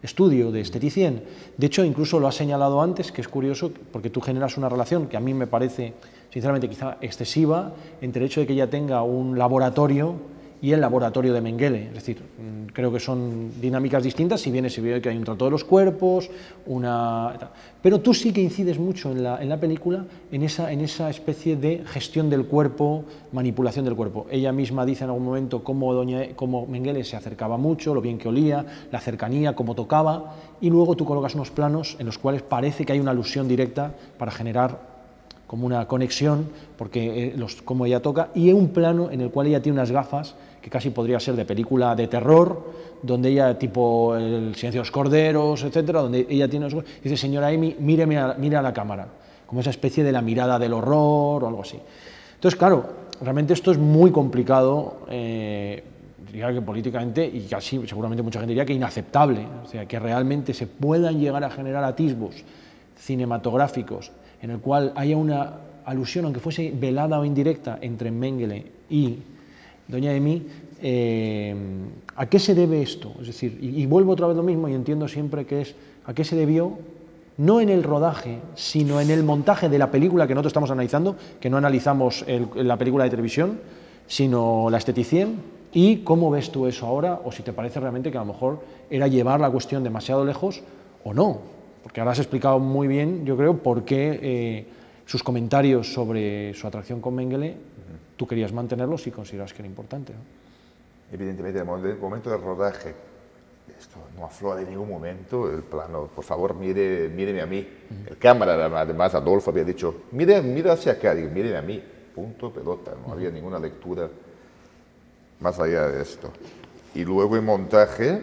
estudio de esteticien. De hecho, incluso lo has señalado antes, que es curioso, porque tú generas una relación que a mí me parece, sinceramente, quizá excesiva, entre el hecho de que ella tenga un laboratorio y el laboratorio de Mengele. Es decir, creo que son dinámicas distintas, si bien se ve que hay un trato de los cuerpos, pero tú sí que incides mucho en la película en esa especie de gestión del cuerpo, manipulación del cuerpo. Ella misma dice en algún momento cómo Mengele se acercaba mucho, lo bien que olía, la cercanía, cómo tocaba, y luego tú colocas unos planos en los cuales parece que hay una alusión directa para generar como una conexión, porque como ella toca, y un plano en el cual ella tiene unas gafas que casi podría ser de película de terror, donde ella, tipo El silencio de los corderos, etcétera, donde ella tiene dice, señora Amy, mire a la cámara, como esa especie de la mirada del horror o algo así. Entonces, claro, realmente esto es muy complicado, diría que políticamente, y casi seguramente mucha gente diría que inaceptable, o sea, que realmente se puedan llegar a generar atisbos cinematográficos en el cual haya una alusión, aunque fuese velada o indirecta, entre Mengele y doña Amy. ¿A qué se debe esto? Es decir, y vuelvo otra vez lo mismo y entiendo siempre que es a qué se debió, no en el rodaje, sino en el montaje de la película que nosotros estamos analizando, que no analizamos la película de televisión, sino la esteticien, y cómo ves tú eso ahora, o si te parece realmente que a lo mejor era llevar la cuestión demasiado lejos o no, porque ahora has explicado muy bien, yo creo, por qué sus comentarios sobre su atracción con Mengele, tú querías mantenerlos y consideras que era importante, ¿no? Evidentemente, en el momento del rodaje, esto no aflora en ningún momento el plano, por favor, míreme a mí. El cámara, además, Adolfo había dicho, mira hacia acá, digo, míreme a mí, punto, pelota, no había ninguna lectura más allá de esto. Y luego en montaje,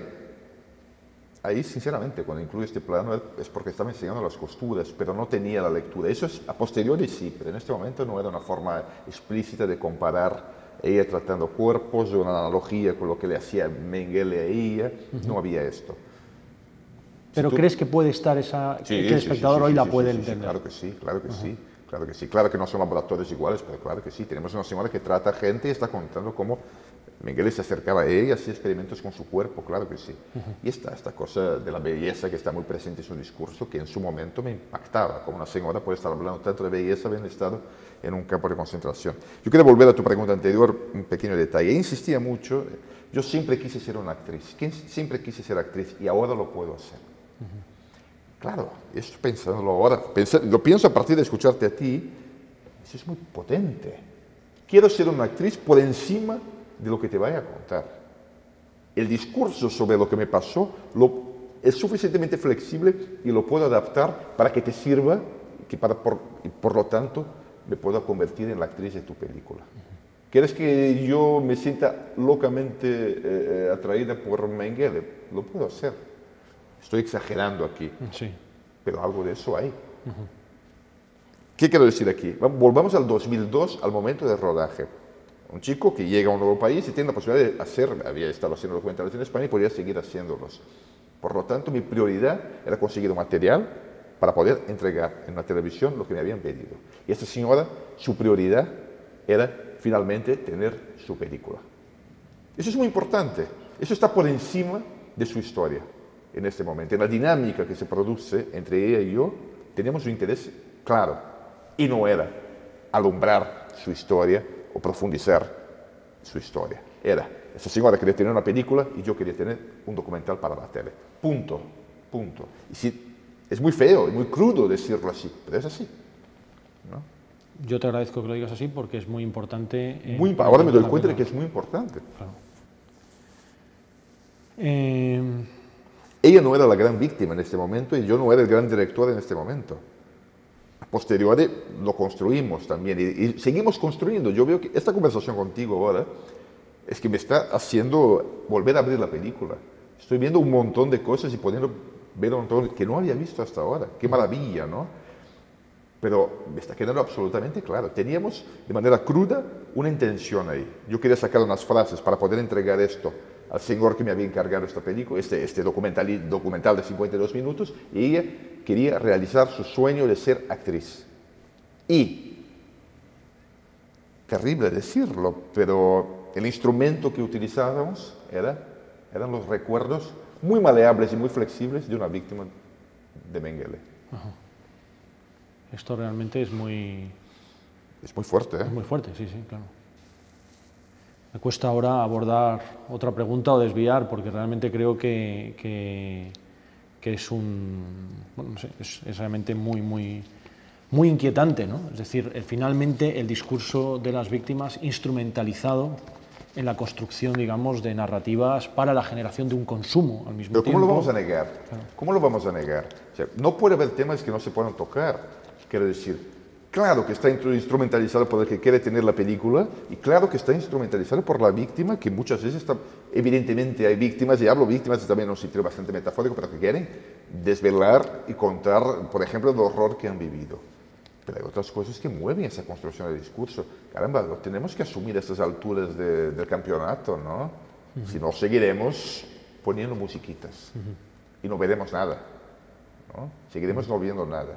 ahí, sinceramente, cuando incluye este plano es porque estaba enseñando las costuras, pero no tenía la lectura. Eso es a posteriori sí, pero en este momento no era una forma explícita de comparar ella tratando cuerpos, una analogía con lo que le hacía Mengele a ella, no había esto. ¿Pero crees que puede estar que el espectador hoy la puede entender? Claro que sí, claro que sí, claro que sí. Claro que no son laboratorios iguales, pero claro que sí. Tenemos una señora que trata a gente y está contando cómo Mengele se acercaba a ella, hacía experimentos con su cuerpo, claro que sí. Y esta cosa de la belleza que está muy presente en su discurso, que en su momento me impactaba, como una señora puede estar hablando tanto de belleza habiendo estado en un campo de concentración. Yo quiero volver a tu pregunta anterior, un pequeño detalle. Insistía mucho, yo siempre quise ser una actriz, siempre quise ser actriz y ahora lo puedo hacer. Claro, esto pensándolo ahora, lo pienso a partir de escucharte a ti, eso es muy potente. Quiero ser una actriz por encima de lo que te vaya a contar. El discurso sobre lo que me pasó es suficientemente flexible y lo puedo adaptar para que te sirva y por lo tanto me pueda convertir en la actriz de tu película. ¿Quieres que yo me sienta locamente atraída por Mengele? Lo puedo hacer. Estoy exagerando aquí, sí, pero algo de eso hay. ¿Qué quiero decir aquí? Volvamos al 2002, al momento del rodaje. Un chico que llega a un nuevo país y tiene la posibilidad de había estado haciendo documentales en España y podía seguir haciéndolos. Por lo tanto, mi prioridad era conseguir un material para poder entregar en la televisión lo que me habían pedido. Y esta señora, su prioridad era finalmente tener su película. Eso es muy importante. Eso está por encima de su historia en este momento. En la dinámica que se produce entre ella y yo, teníamos un interés claro. Y no era alumbrar su historia o profundizar su historia. Era, esa señora quería tener una película y yo quería tener un documental para la tele. Punto, punto. Y sí, es muy feo y muy crudo decirlo así, pero es así, ¿no? Yo te agradezco que lo digas así porque es muy importante. Ahora me doy cuenta de que es muy importante. Claro. ella no era la gran víctima en este momento y yo no era el gran director en este momento. A posteriori lo construimos también y seguimos construyendo. Yo veo que esta conversación contigo ahora es que me está haciendo volver a abrir la película. Estoy viendo un montón de cosas y pudiendo ver un montón que no había visto hasta ahora. Qué maravilla, ¿no? Pero me está quedando absolutamente claro. Teníamos de manera cruda una intención ahí. Yo quería sacar unas frases para poder entregar esto al señor que me había encargado esta película, este documental de 52 minutos, y ella quería realizar su sueño de ser actriz. Y, terrible decirlo, pero el instrumento que utilizábamos eran los recuerdos muy maleables y muy flexibles de una víctima de Mengele. Ajá. Esto realmente es muy... Es muy fuerte, ¿eh? Es muy fuerte, sí, sí, claro. Me cuesta ahora abordar otra pregunta o desviar, porque realmente creo que es un... Bueno, no sé, es realmente muy inquietante, ¿no? Es decir, finalmente el discurso de las víctimas instrumentalizado en la construcción, digamos, de narrativas para la generación de un consumo al mismo tiempo. Pero ¿cómo lo vamos a negar? ¿Cómo lo vamos a negar? O sea, no puede haber temas que no se puedan tocar. Quiero decir, claro que está instrumentalizado por el que quiere tener la película y claro que está instrumentalizado por la víctima, que muchas veces está... Evidentemente hay víctimas, y hablo víctimas también en un sentido bastante metafórico, pero que quieren desvelar y contar, por ejemplo, el horror que han vivido. Pero hay otras cosas que mueven esa construcción del discurso. Caramba, lo tenemos que asumir a estas alturas del campeonato, ¿no? Si no, seguiremos poniendo musiquitas y no veremos nada, ¿no? Seguiremos no viendo nada.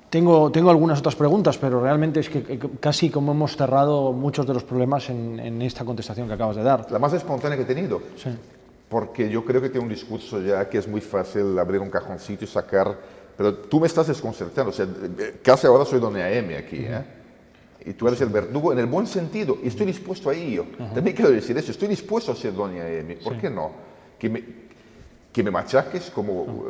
Tengo algunas otras preguntas, pero realmente es que casi como hemos cerrado muchos de los problemas en esta contestación que acabas de dar. La más espontánea que he tenido. Sí. Porque yo creo que tiene un discurso ya que es muy fácil abrir un cajoncito y sacar... Pero tú me estás desconcertando, o sea, casi ahora soy Doña M aquí, ¿eh? Y tú eres el verdugo en el buen sentido, y estoy dispuesto a ello. También quiero decir eso, estoy dispuesto a ser Doña M, ¿por qué no? Que me machaques como...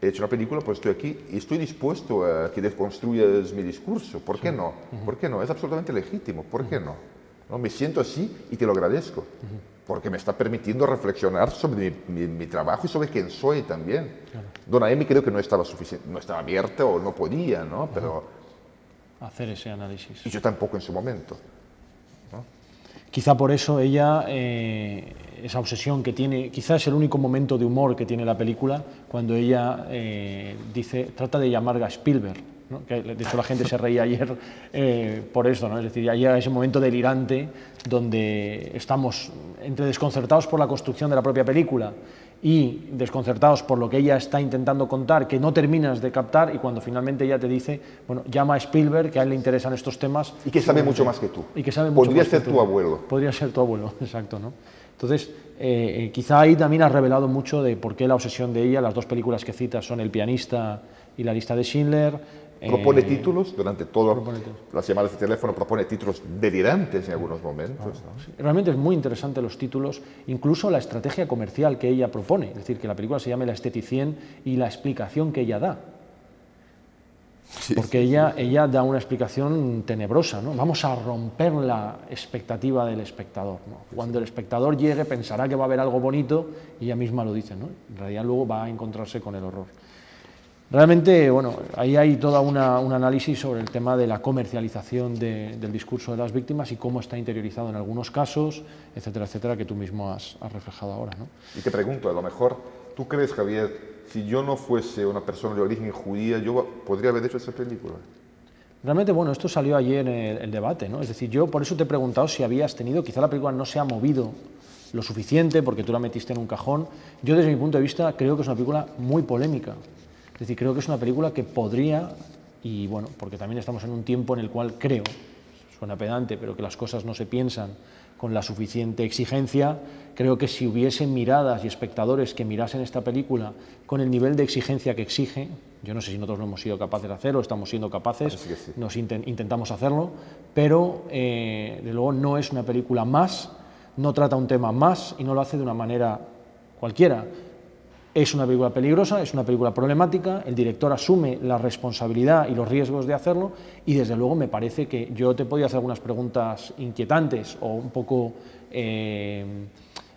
He hecho una película, pues estoy aquí y estoy dispuesto a que deconstruyas mi discurso. ¿Por qué no? ¿Por qué no? Es absolutamente legítimo. ¿Por qué no? ¿No? Me siento así y te lo agradezco. Porque me está permitiendo reflexionar sobre mi trabajo y sobre quién soy también. Claro. Dona Emi creo que no estaba abierta o no podía, ¿no? Pero... hacer ese análisis. Y yo tampoco en su momento. ¿No? Quizá por eso ella, esa obsesión que tiene, quizá es el único momento de humor que tiene la película, cuando ella trata de llamar a Spielberg, ¿no? Que de hecho la gente se reía ayer por eso, ¿no? Es decir, ayer ese momento delirante donde estamos entre desconcertados por la construcción de la propia película y desconcertados por lo que ella está intentando contar, que no terminas de captar, y cuando finalmente ella te dice, bueno, llama a Spielberg, que a él le interesan estos temas. Y que sabe mucho más que tú. Y que sabe mucho Podría más ser que tú. Tu abuelo. Podría ser tu abuelo, exacto, ¿no? Entonces, quizá ahí también has revelado mucho de por qué la obsesión de ella. Las dos películas que citas son El pianista y La lista de Schindler. Propone títulos durante todo las llamadas de teléfono, propone títulos delirantes en algunos momentos. ¿No? Sí, realmente es muy interesante los títulos, incluso la estrategia comercial que ella propone, es decir, que la película se llame La esteticien y la explicación que ella da. Porque ella da una explicación tenebrosa, ¿no? Vamos a romper la expectativa del espectador, ¿no? Cuando el espectador llegue pensará que va a haber algo bonito y ella misma lo dice, ¿no? En realidad luego va a encontrarse con el horror. Realmente, bueno, ahí hay todo un análisis sobre el tema de la comercialización del discurso de las víctimas y cómo está interiorizado en algunos casos, etcétera, etcétera, que tú mismo has reflejado ahora, ¿no? Y te pregunto, a lo mejor, ¿tú crees, Javier, si yo no fuese una persona de origen judía, yo podría haber hecho esa película? Realmente, bueno, esto salió ayer en el debate, ¿no? Es decir, yo por eso te he preguntado si habías tenido, quizá la película no se ha movido lo suficiente porque tú la metiste en un cajón. Yo desde mi punto de vista creo que es una película muy polémica. Es decir, creo que es una película que podría, y bueno, porque también estamos en un tiempo en el cual creo, suena pedante, pero que las cosas no se piensan con la suficiente exigencia, creo que si hubiesen miradas y espectadores que mirasen esta película con el nivel de exigencia que exige, yo no sé si nosotros no hemos sido capaces de hacerlo, estamos siendo capaces, sí. Intentamos hacerlo, pero de luego no es una película más, no trata un tema más y no lo hace de una manera cualquiera. Es una película peligrosa, es una película problemática, el director asume la responsabilidad y los riesgos de hacerlo y desde luego me parece que yo te podía hacer algunas preguntas inquietantes o un poco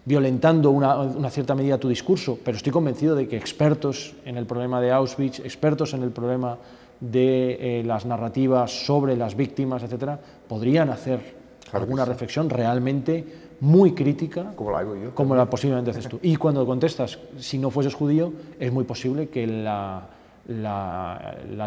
violentando una cierta medida tu discurso, pero estoy convencido de que expertos en el problema de Auschwitz, expertos en el problema de las narrativas sobre las víctimas, etcétera, podrían hacer alguna reflexión realmente muy crítica, como la hago yo, como la posiblemente haces tú. Y cuando contestas, si no fueses judío, es muy posible que la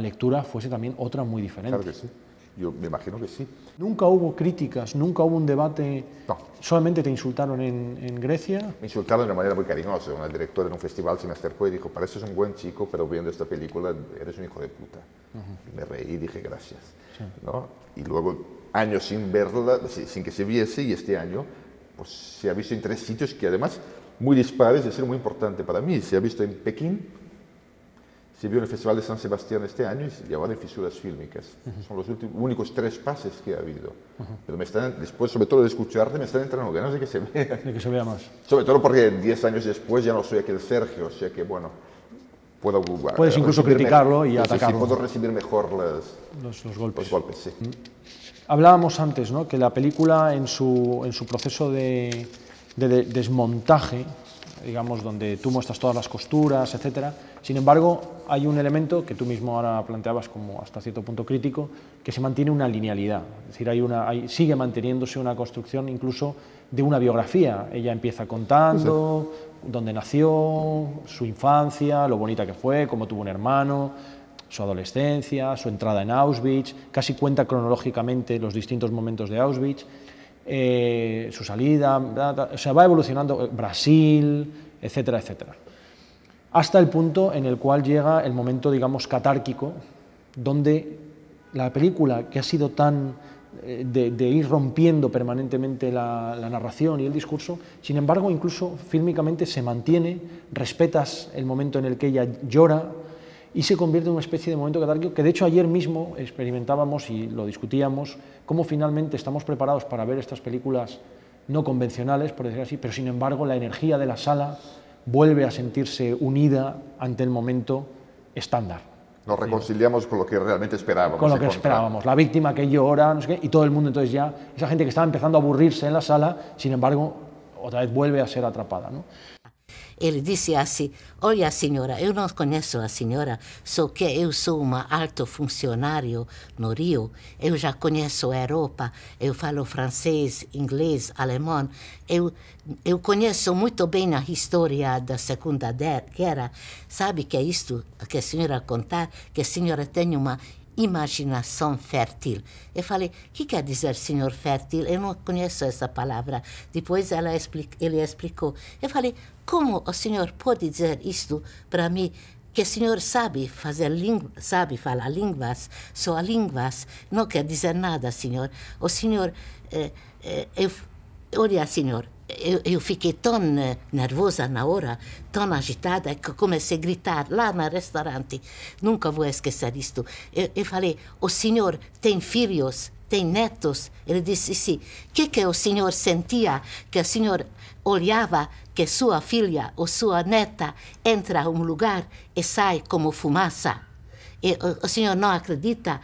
lectura fuese también otra muy diferente. Claro que sí, yo me imagino que sí. Nunca hubo críticas, nunca hubo un debate, no. Solamente te insultaron en Grecia. Me insultaron de una manera muy cariñosa. Una directora de un festival se me acercó y dijo, pareces un buen chico, pero viendo esta película eres un hijo de puta. Y me reí y dije gracias. Sí. ¿No? Y luego, años sin verla, sin que se viese, y este año pues, se ha visto en 3 sitios que además muy dispares, es muy importante para mí. Se ha visto en Pekín, se vio en el Festival de San Sebastián este año y ahora en Fisuras Fílmicas. Son los únicos 3 pases que ha habido. Pero después, sobre todo de escucharte, me están entrando ganas de que se vea. De que se vea más. Sobre todo porque 10 años después ya no soy aquel Sergio, o sea que, bueno, puedes incluso criticarlo y atacarlo. Sí, puedo recibir mejor los golpes. Los golpes, sí. Hablábamos antes, ¿no?, que la película en su proceso de desmontaje, digamos, donde tú muestras todas las costuras, etcétera. Sin embargo, hay un elemento que tú mismo ahora planteabas como hasta cierto punto crítico, que se mantiene una linealidad. Es decir, sigue manteniéndose una construcción incluso de una biografía. Ella empieza contando dónde nació, su infancia, lo bonita que fue, cómo tuvo un hermano, su adolescencia, su entrada en Auschwitz, casi cuenta cronológicamente los distintos momentos de Auschwitz. Su salida, o sea, va evolucionando, Brasil, etcétera, etcétera, hasta el punto en el cual llega el momento, digamos, catárquico, donde la película, que ha sido tan de ir rompiendo permanentemente la narración y el discurso, sin embargo, incluso fílmicamente se mantiene, respetas el momento en el que ella llora, y se convierte en una especie de momento catárquico que, de hecho, ayer mismo experimentábamos y lo discutíamos, cómo finalmente estamos preparados para ver estas películas no convencionales, por decir así, pero sin embargo la energía de la sala vuelve a sentirse unida ante el momento estándar. Nos reconciliamos con lo que realmente esperábamos. Con lo que esperábamos, la víctima que llora, no sé qué, y todo el mundo entonces ya, esa gente que estaba empezando a aburrirse en la sala, sin embargo, otra vez vuelve a ser atrapada, ¿no? Ele disse assim, olha senhora, eu não conheço a senhora, só que eu sou uma alto funcionário no Rio, eu já conheço a Europa, eu falo francês, inglês, alemão, eu conheço muito bem a história da Segunda Guerra, sabe que é isto que a senhora contar, que a senhora tem uma imaginação fértil. Eu falei, o que quer dizer senhor fértil? Eu não conheço essa palavra. Depois ele explicou. Eu falei, como o senhor pode dizer isto para mim, que o senhor sabe sabe falar línguas, só línguas, não quer dizer nada, senhor. O senhor, olha, senhor, eu fiquei tão nervosa na hora, tão agitada, que comecei a gritar lá no restaurante. Nunca vou esquecer isto. Eu falei, o senhor tem filhos, tem netos? Ele disse, sim. O que o senhor sentia? Que o senhor olhava que sua filha ou sua neta entra a um lugar e sai como fumaça. E o senhor não acredita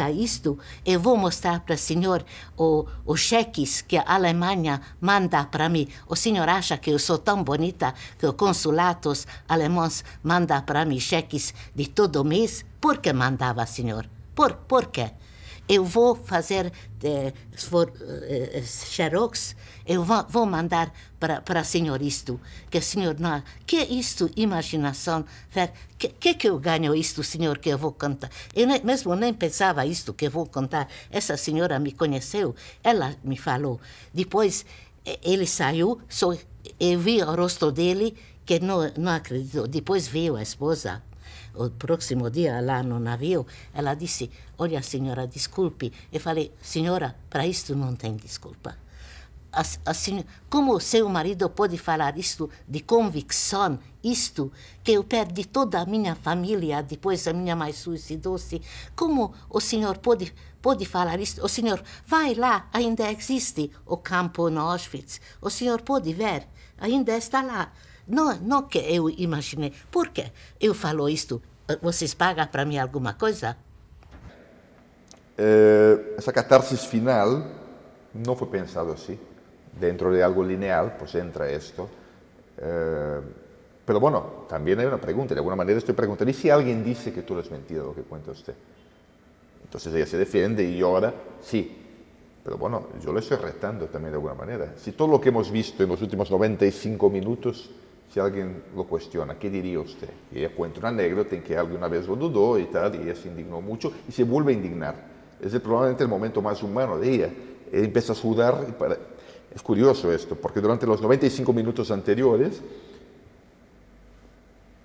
isto? Eu vou mostrar para o senhor os cheques que a Alemanha manda para mim. O senhor acha que eu sou tão bonita que os consulados alemães mandam para mim cheques de todo mês? Por que mandava, senhor? Por quê? Eu vou fazer xerox, eu vou mandar para o senhor isto, que o senhor não... Que é isto, imaginação? Que eu ganho isto, senhor, que eu vou contar? Eu mesmo nem pensava isto que eu vou contar. Essa senhora me conheceu, ela me falou. Depois, ele saiu, eu vi o rosto dele, que não acreditou. Depois veio a esposa. O próximo dia, lá no navio, ela disse, olha, senhora, desculpe. Eu falei, senhora, para isto não tem desculpa. Como seu marido pode falar isto de convicção, isto, que eu perdi toda a minha família, depois a minha mãe suicidou-se, como o senhor pode falar isto? O senhor vai lá, ainda existe o campo no Auschwitz, o senhor pode ver, ainda está lá. Não que eu imaginei. Por que eu falo isto? Vocês pagam para mim alguma coisa? Essa catarse final não foi pensado assim. dentro de algo lineal, pues entra esto. Pero bueno, también hay una pregunta, de alguna manera estoy preguntando, ¿y si alguien dice que todo es mentira lo que cuenta usted? Entonces ella se defiende y llora, sí. Pero bueno, yo le estoy retando también de alguna manera. Si todo lo que hemos visto en los últimos 95 minutos, si alguien lo cuestiona, ¿qué diría usted? Y ella cuenta una anécdota en que alguien una vez lo dudó y tal, y ella se indignó mucho y se vuelve a indignar. Es probablemente el momento más humano de ella. Ella empieza a sudar. Es curioso esto, porque durante los 95 minutos anteriores,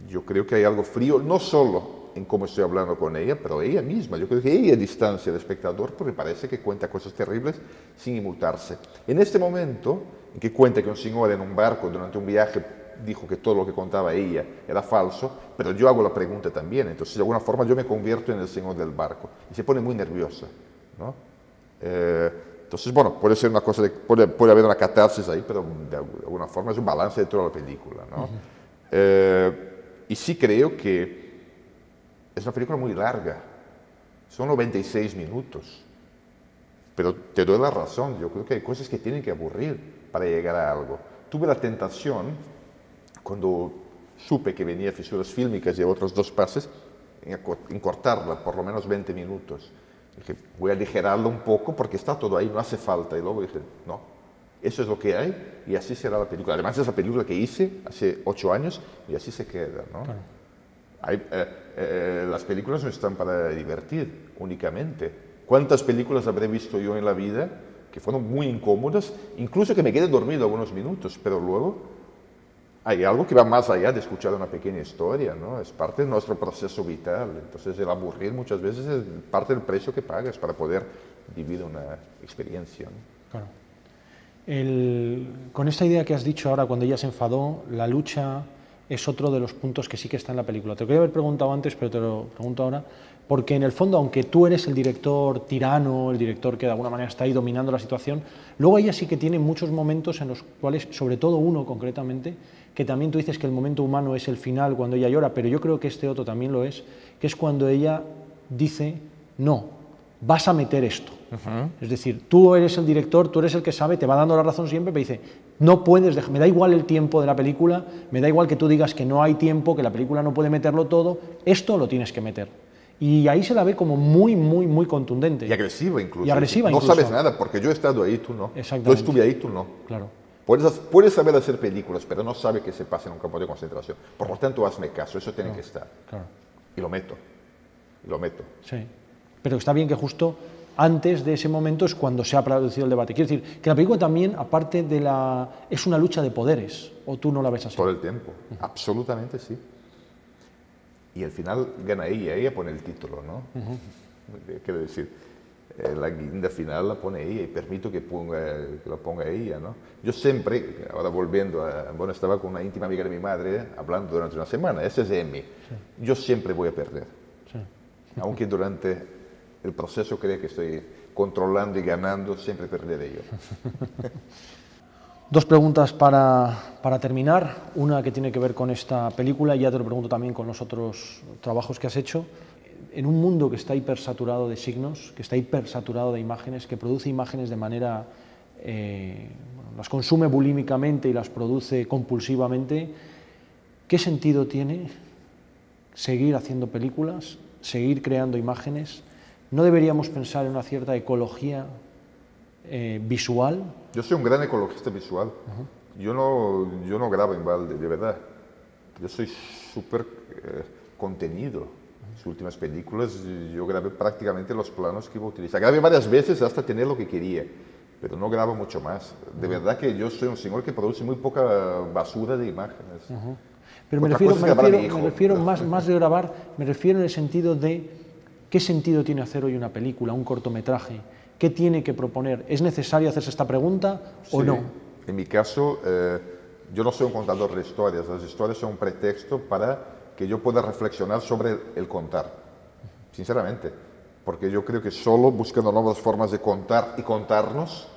yo creo que hay algo frío, no solo en cómo estoy hablando con ella, pero ella misma. Yo creo que ella distancia al espectador porque parece que cuenta cosas terribles sin inmutarse. En este momento, en que cuenta que un señor en un barco durante un viaje dijo que todo lo que contaba ella era falso, pero yo hago la pregunta también, entonces de alguna forma yo me convierto en el señor del barco y se pone muy nerviosa, ¿no? Entonces, bueno, puede ser una cosa, puede haber una catarsis ahí, pero de alguna forma es un balance de toda la película, ¿no? Y sí creo que es una película muy larga, son 96 minutos, pero te doy la razón, yo creo que hay cosas que tienen que aburrir para llegar a algo. Tuve la tentación, cuando supe que venía Fisuras Fílmicas y otros dos pases, en cortarla por lo menos 20 minutos. Dije, voy a aligerarlo un poco porque está todo ahí, no hace falta. Y luego dije, no, eso es lo que hay y así será la película. Además es la película que hice hace 8 años y así se queda, ¿no? Claro. Las películas no están para divertir únicamente. ¿Cuántas películas habré visto yo en la vida que fueron muy incómodas, incluso que me quedé dormido algunos minutos, pero luego hay algo que va más allá de escuchar una pequeña historia, ¿no? Es parte de nuestro proceso vital. Entonces el aburrir muchas veces es parte del precio que pagas para poder vivir una experiencia, ¿no? Claro. Con esta idea que has dicho ahora, cuando ella se enfadó, la lucha es otro de los puntos que sí que está en la película. Te lo quería haber preguntado antes, pero te lo pregunto ahora, porque en el fondo, aunque tú eres el director tirano, el director que de alguna manera está ahí dominando la situación, luego ella sí que tiene muchos momentos en los cuales, sobre todo uno concretamente, que también tú dices que el momento humano es el final, cuando ella llora, pero yo creo que este otro también lo es, que es cuando ella dice, no, vas a meter esto. Es decir, tú eres el director, tú eres el que sabe, te va dando la razón siempre, pero dice, no puedes dejar, me da igual el tiempo de la película, me da igual que tú digas que no hay tiempo, que la película no puede meterlo todo, esto lo tienes que meter. Y ahí se la ve como muy, muy, muy contundente. Y agresiva incluso. Y agresiva no incluso. Sabes nada, porque yo he estado ahí, tú no. Exactamente. Yo estuve ahí, tú no. Claro. Puedes saber hacer películas, pero no sabes que se pasa en un campo de concentración. Por lo tanto, hazme caso, eso tiene que estar. Claro. Y lo meto. Sí. Pero está bien que justo antes de ese momento es cuando se ha producido el debate. Quiero decir, que la película también, aparte de es una lucha de poderes, ¿o tú no la ves así? Todo el tiempo, absolutamente sí. Y al final gana ella pone el título, ¿no? Quiero decir, la guinda final la pone ella y permito que la ponga ella, ¿no? Yo siempre, ahora volviendo bueno, estaba con una íntima amiga de mi madre hablando durante una semana, esa es Emmy. Sí. Yo siempre voy a perder. Sí. Aunque durante el proceso crea que estoy controlando y ganando, siempre perderé yo. Dos preguntas para terminar. Una que tiene que ver con esta película, y ya te lo pregunto también con los otros trabajos que has hecho. En un mundo que está hipersaturado de signos, que está hipersaturado de imágenes, que produce imágenes de manera... las consume bulímicamente y las produce compulsivamente, ¿qué sentido tiene seguir haciendo películas, seguir creando imágenes? ¿No deberíamos pensar en una cierta ecología visual? Yo soy un gran ecologista visual. Yo no grabo en balde, de verdad. Yo soy súper contenido. Sus últimas películas yo grabé prácticamente los planos que iba a utilizar. Grabé varias veces hasta tener lo que quería, pero no grabo mucho más. De verdad que yo soy un señor que produce muy poca basura de imágenes. Pero me refiero más de grabar, me refiero en el sentido de ¿qué sentido tiene hacer hoy una película, un cortometraje? ¿Qué tiene que proponer? ¿Es necesario hacerse esta pregunta o no? En mi caso, yo no soy un contador de historias. Las historias son un pretexto para que yo pueda reflexionar sobre el contar, sinceramente. Porque yo creo que solo buscando nuevas formas de contar y contarnos,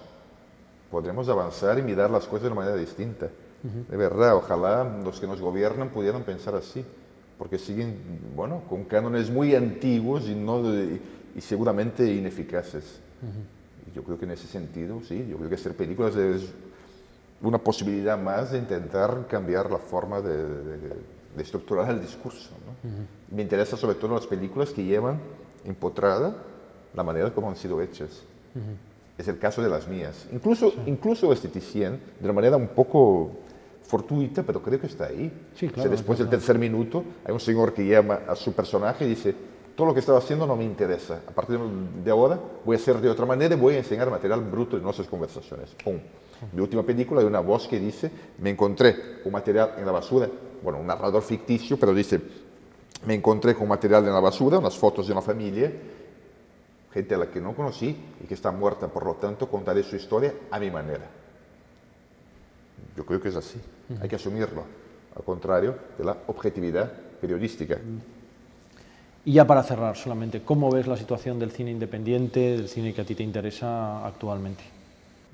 podremos avanzar y mirar las cosas de una manera distinta. De verdad, ojalá los que nos gobiernan pudieran pensar así. Porque siguen, bueno, con cánones muy antiguos y seguramente ineficaces. Y yo creo que en ese sentido, sí, yo creo que hacer películas es una posibilidad más de intentar cambiar la forma de estructurar el discurso, ¿no? Me interesa sobre todo las películas que llevan empotrada la manera como han sido hechas. Es el caso de las mías. Incluso este Titien, de una manera un poco fortuita, pero creo que está ahí. Sí, claro, o sea, después del tercer minuto hay un señor que llama a su personaje y dice: todo lo que estaba haciendo no me interesa. A partir de ahora voy a hacer de otra manera y voy a enseñar material bruto de nuestras conversaciones. ¡Pum! Mi última película hay una voz que dice: me encontré un material en la basura. Bueno, un narrador ficticio, pero dice: me encontré con material en la basura, unas fotos de una familia, gente a la que no conocí y que está muerta, por lo tanto contaré su historia a mi manera. Yo creo que es así, hay que asumirlo, al contrario de la objetividad periodística. Y ya para cerrar solamente, ¿cómo ves la situación del cine independiente, del cine que a ti te interesa actualmente?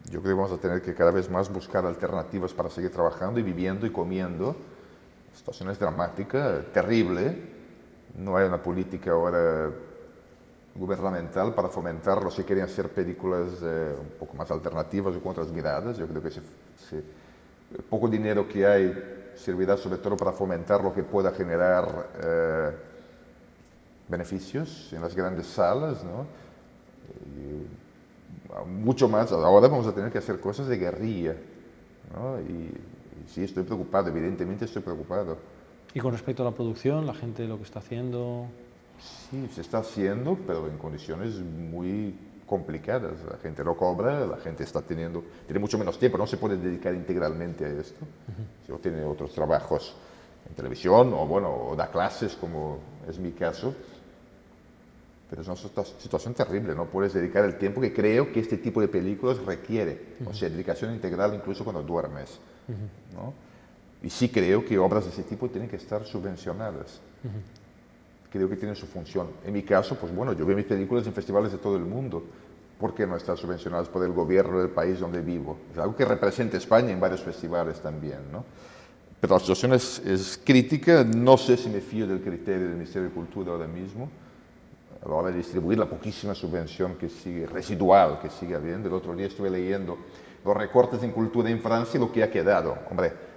Yo creo que vamos a tener que cada vez más buscar alternativas para seguir trabajando y viviendo y comiendo. La situación es dramática, terrible. No hay una política ahora gubernamental para fomentar los que quieren hacer películas un poco más alternativas o con otras miradas. Yo creo que el poco dinero que hay servirá sobre todo para fomentar lo que pueda generar beneficios en las grandes salas, ¿no? Mucho más, ahora vamos a tener que hacer cosas de guerrilla, ¿no? Y sí, estoy preocupado, evidentemente estoy preocupado. Y con respecto a la producción, la gente lo que está haciendo... Sí, se está haciendo, pero en condiciones muy complicadas. La gente no cobra, la gente tiene mucho menos tiempo, no se puede dedicar integralmente a esto. Si no tiene otros trabajos en televisión o da clases, como es mi caso. Pero es una situación terrible, no puedes dedicar el tiempo que creo que este tipo de películas requiere. O sea, dedicación integral incluso cuando duermes, ¿no? Y sí creo que obras de ese tipo tienen que estar subvencionadas. Creo que tienen su función. En mi caso, pues bueno, yo veo mis películas en festivales de todo el mundo. ¿Por qué no están subvencionadas por el gobierno del país donde vivo? Es algo que representa España en varios festivales también, ¿no? Pero la situación es crítica. No sé si me fío del criterio del Ministerio de Cultura ahora mismo a la hora de distribuir la poquísima subvención que sigue, residual que sigue habiendo. El otro día estuve leyendo los recortes en cultura en Francia y lo que ha quedado. Hombre,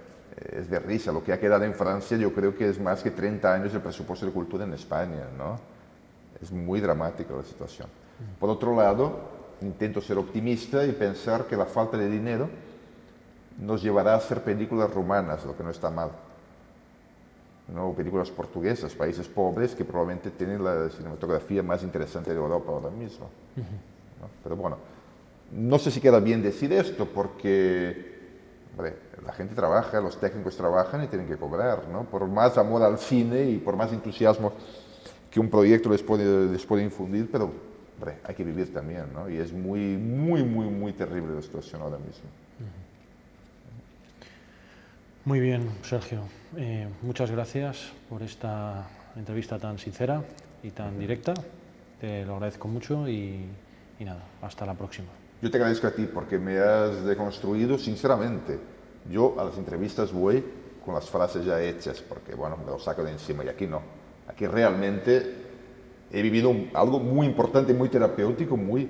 es de risa, lo que ha quedado en Francia yo creo que es más que 30 años de presupuesto de cultura en España, ¿no? Es muy dramática la situación. Por otro lado, intento ser optimista y pensar que la falta de dinero nos llevará a hacer películas rumanas, lo que no está mal. ¿No? Películas portuguesas, países pobres que probablemente tienen la cinematografía más interesante de Europa ahora mismo. ¿No? Pero bueno, no sé si queda bien decir esto porque, hombre, la gente trabaja, los técnicos trabajan y tienen que cobrar, ¿no? Por más amor al cine y por más entusiasmo que un proyecto les puede infundir, pero hombre, hay que vivir también, ¿no? Y es muy terrible la situación ahora mismo. Muy bien, Sergio. Muchas gracias por esta entrevista tan sincera y tan directa. Te lo agradezco mucho y nada, hasta la próxima. Yo te agradezco a ti porque me has deconstruido sinceramente. Yo a las entrevistas voy con las frases ya hechas porque, bueno, me lo saco de encima y aquí no. Aquí realmente he vivido algo muy importante, muy terapéutico, me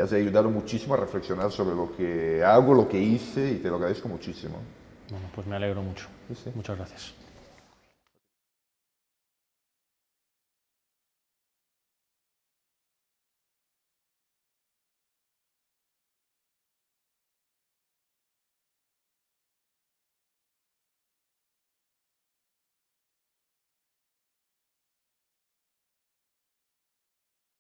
has ayudado muchísimo a reflexionar sobre lo que hago, lo que hice y te lo agradezco muchísimo. Bueno, pues me alegro mucho. Sí. Muchas gracias.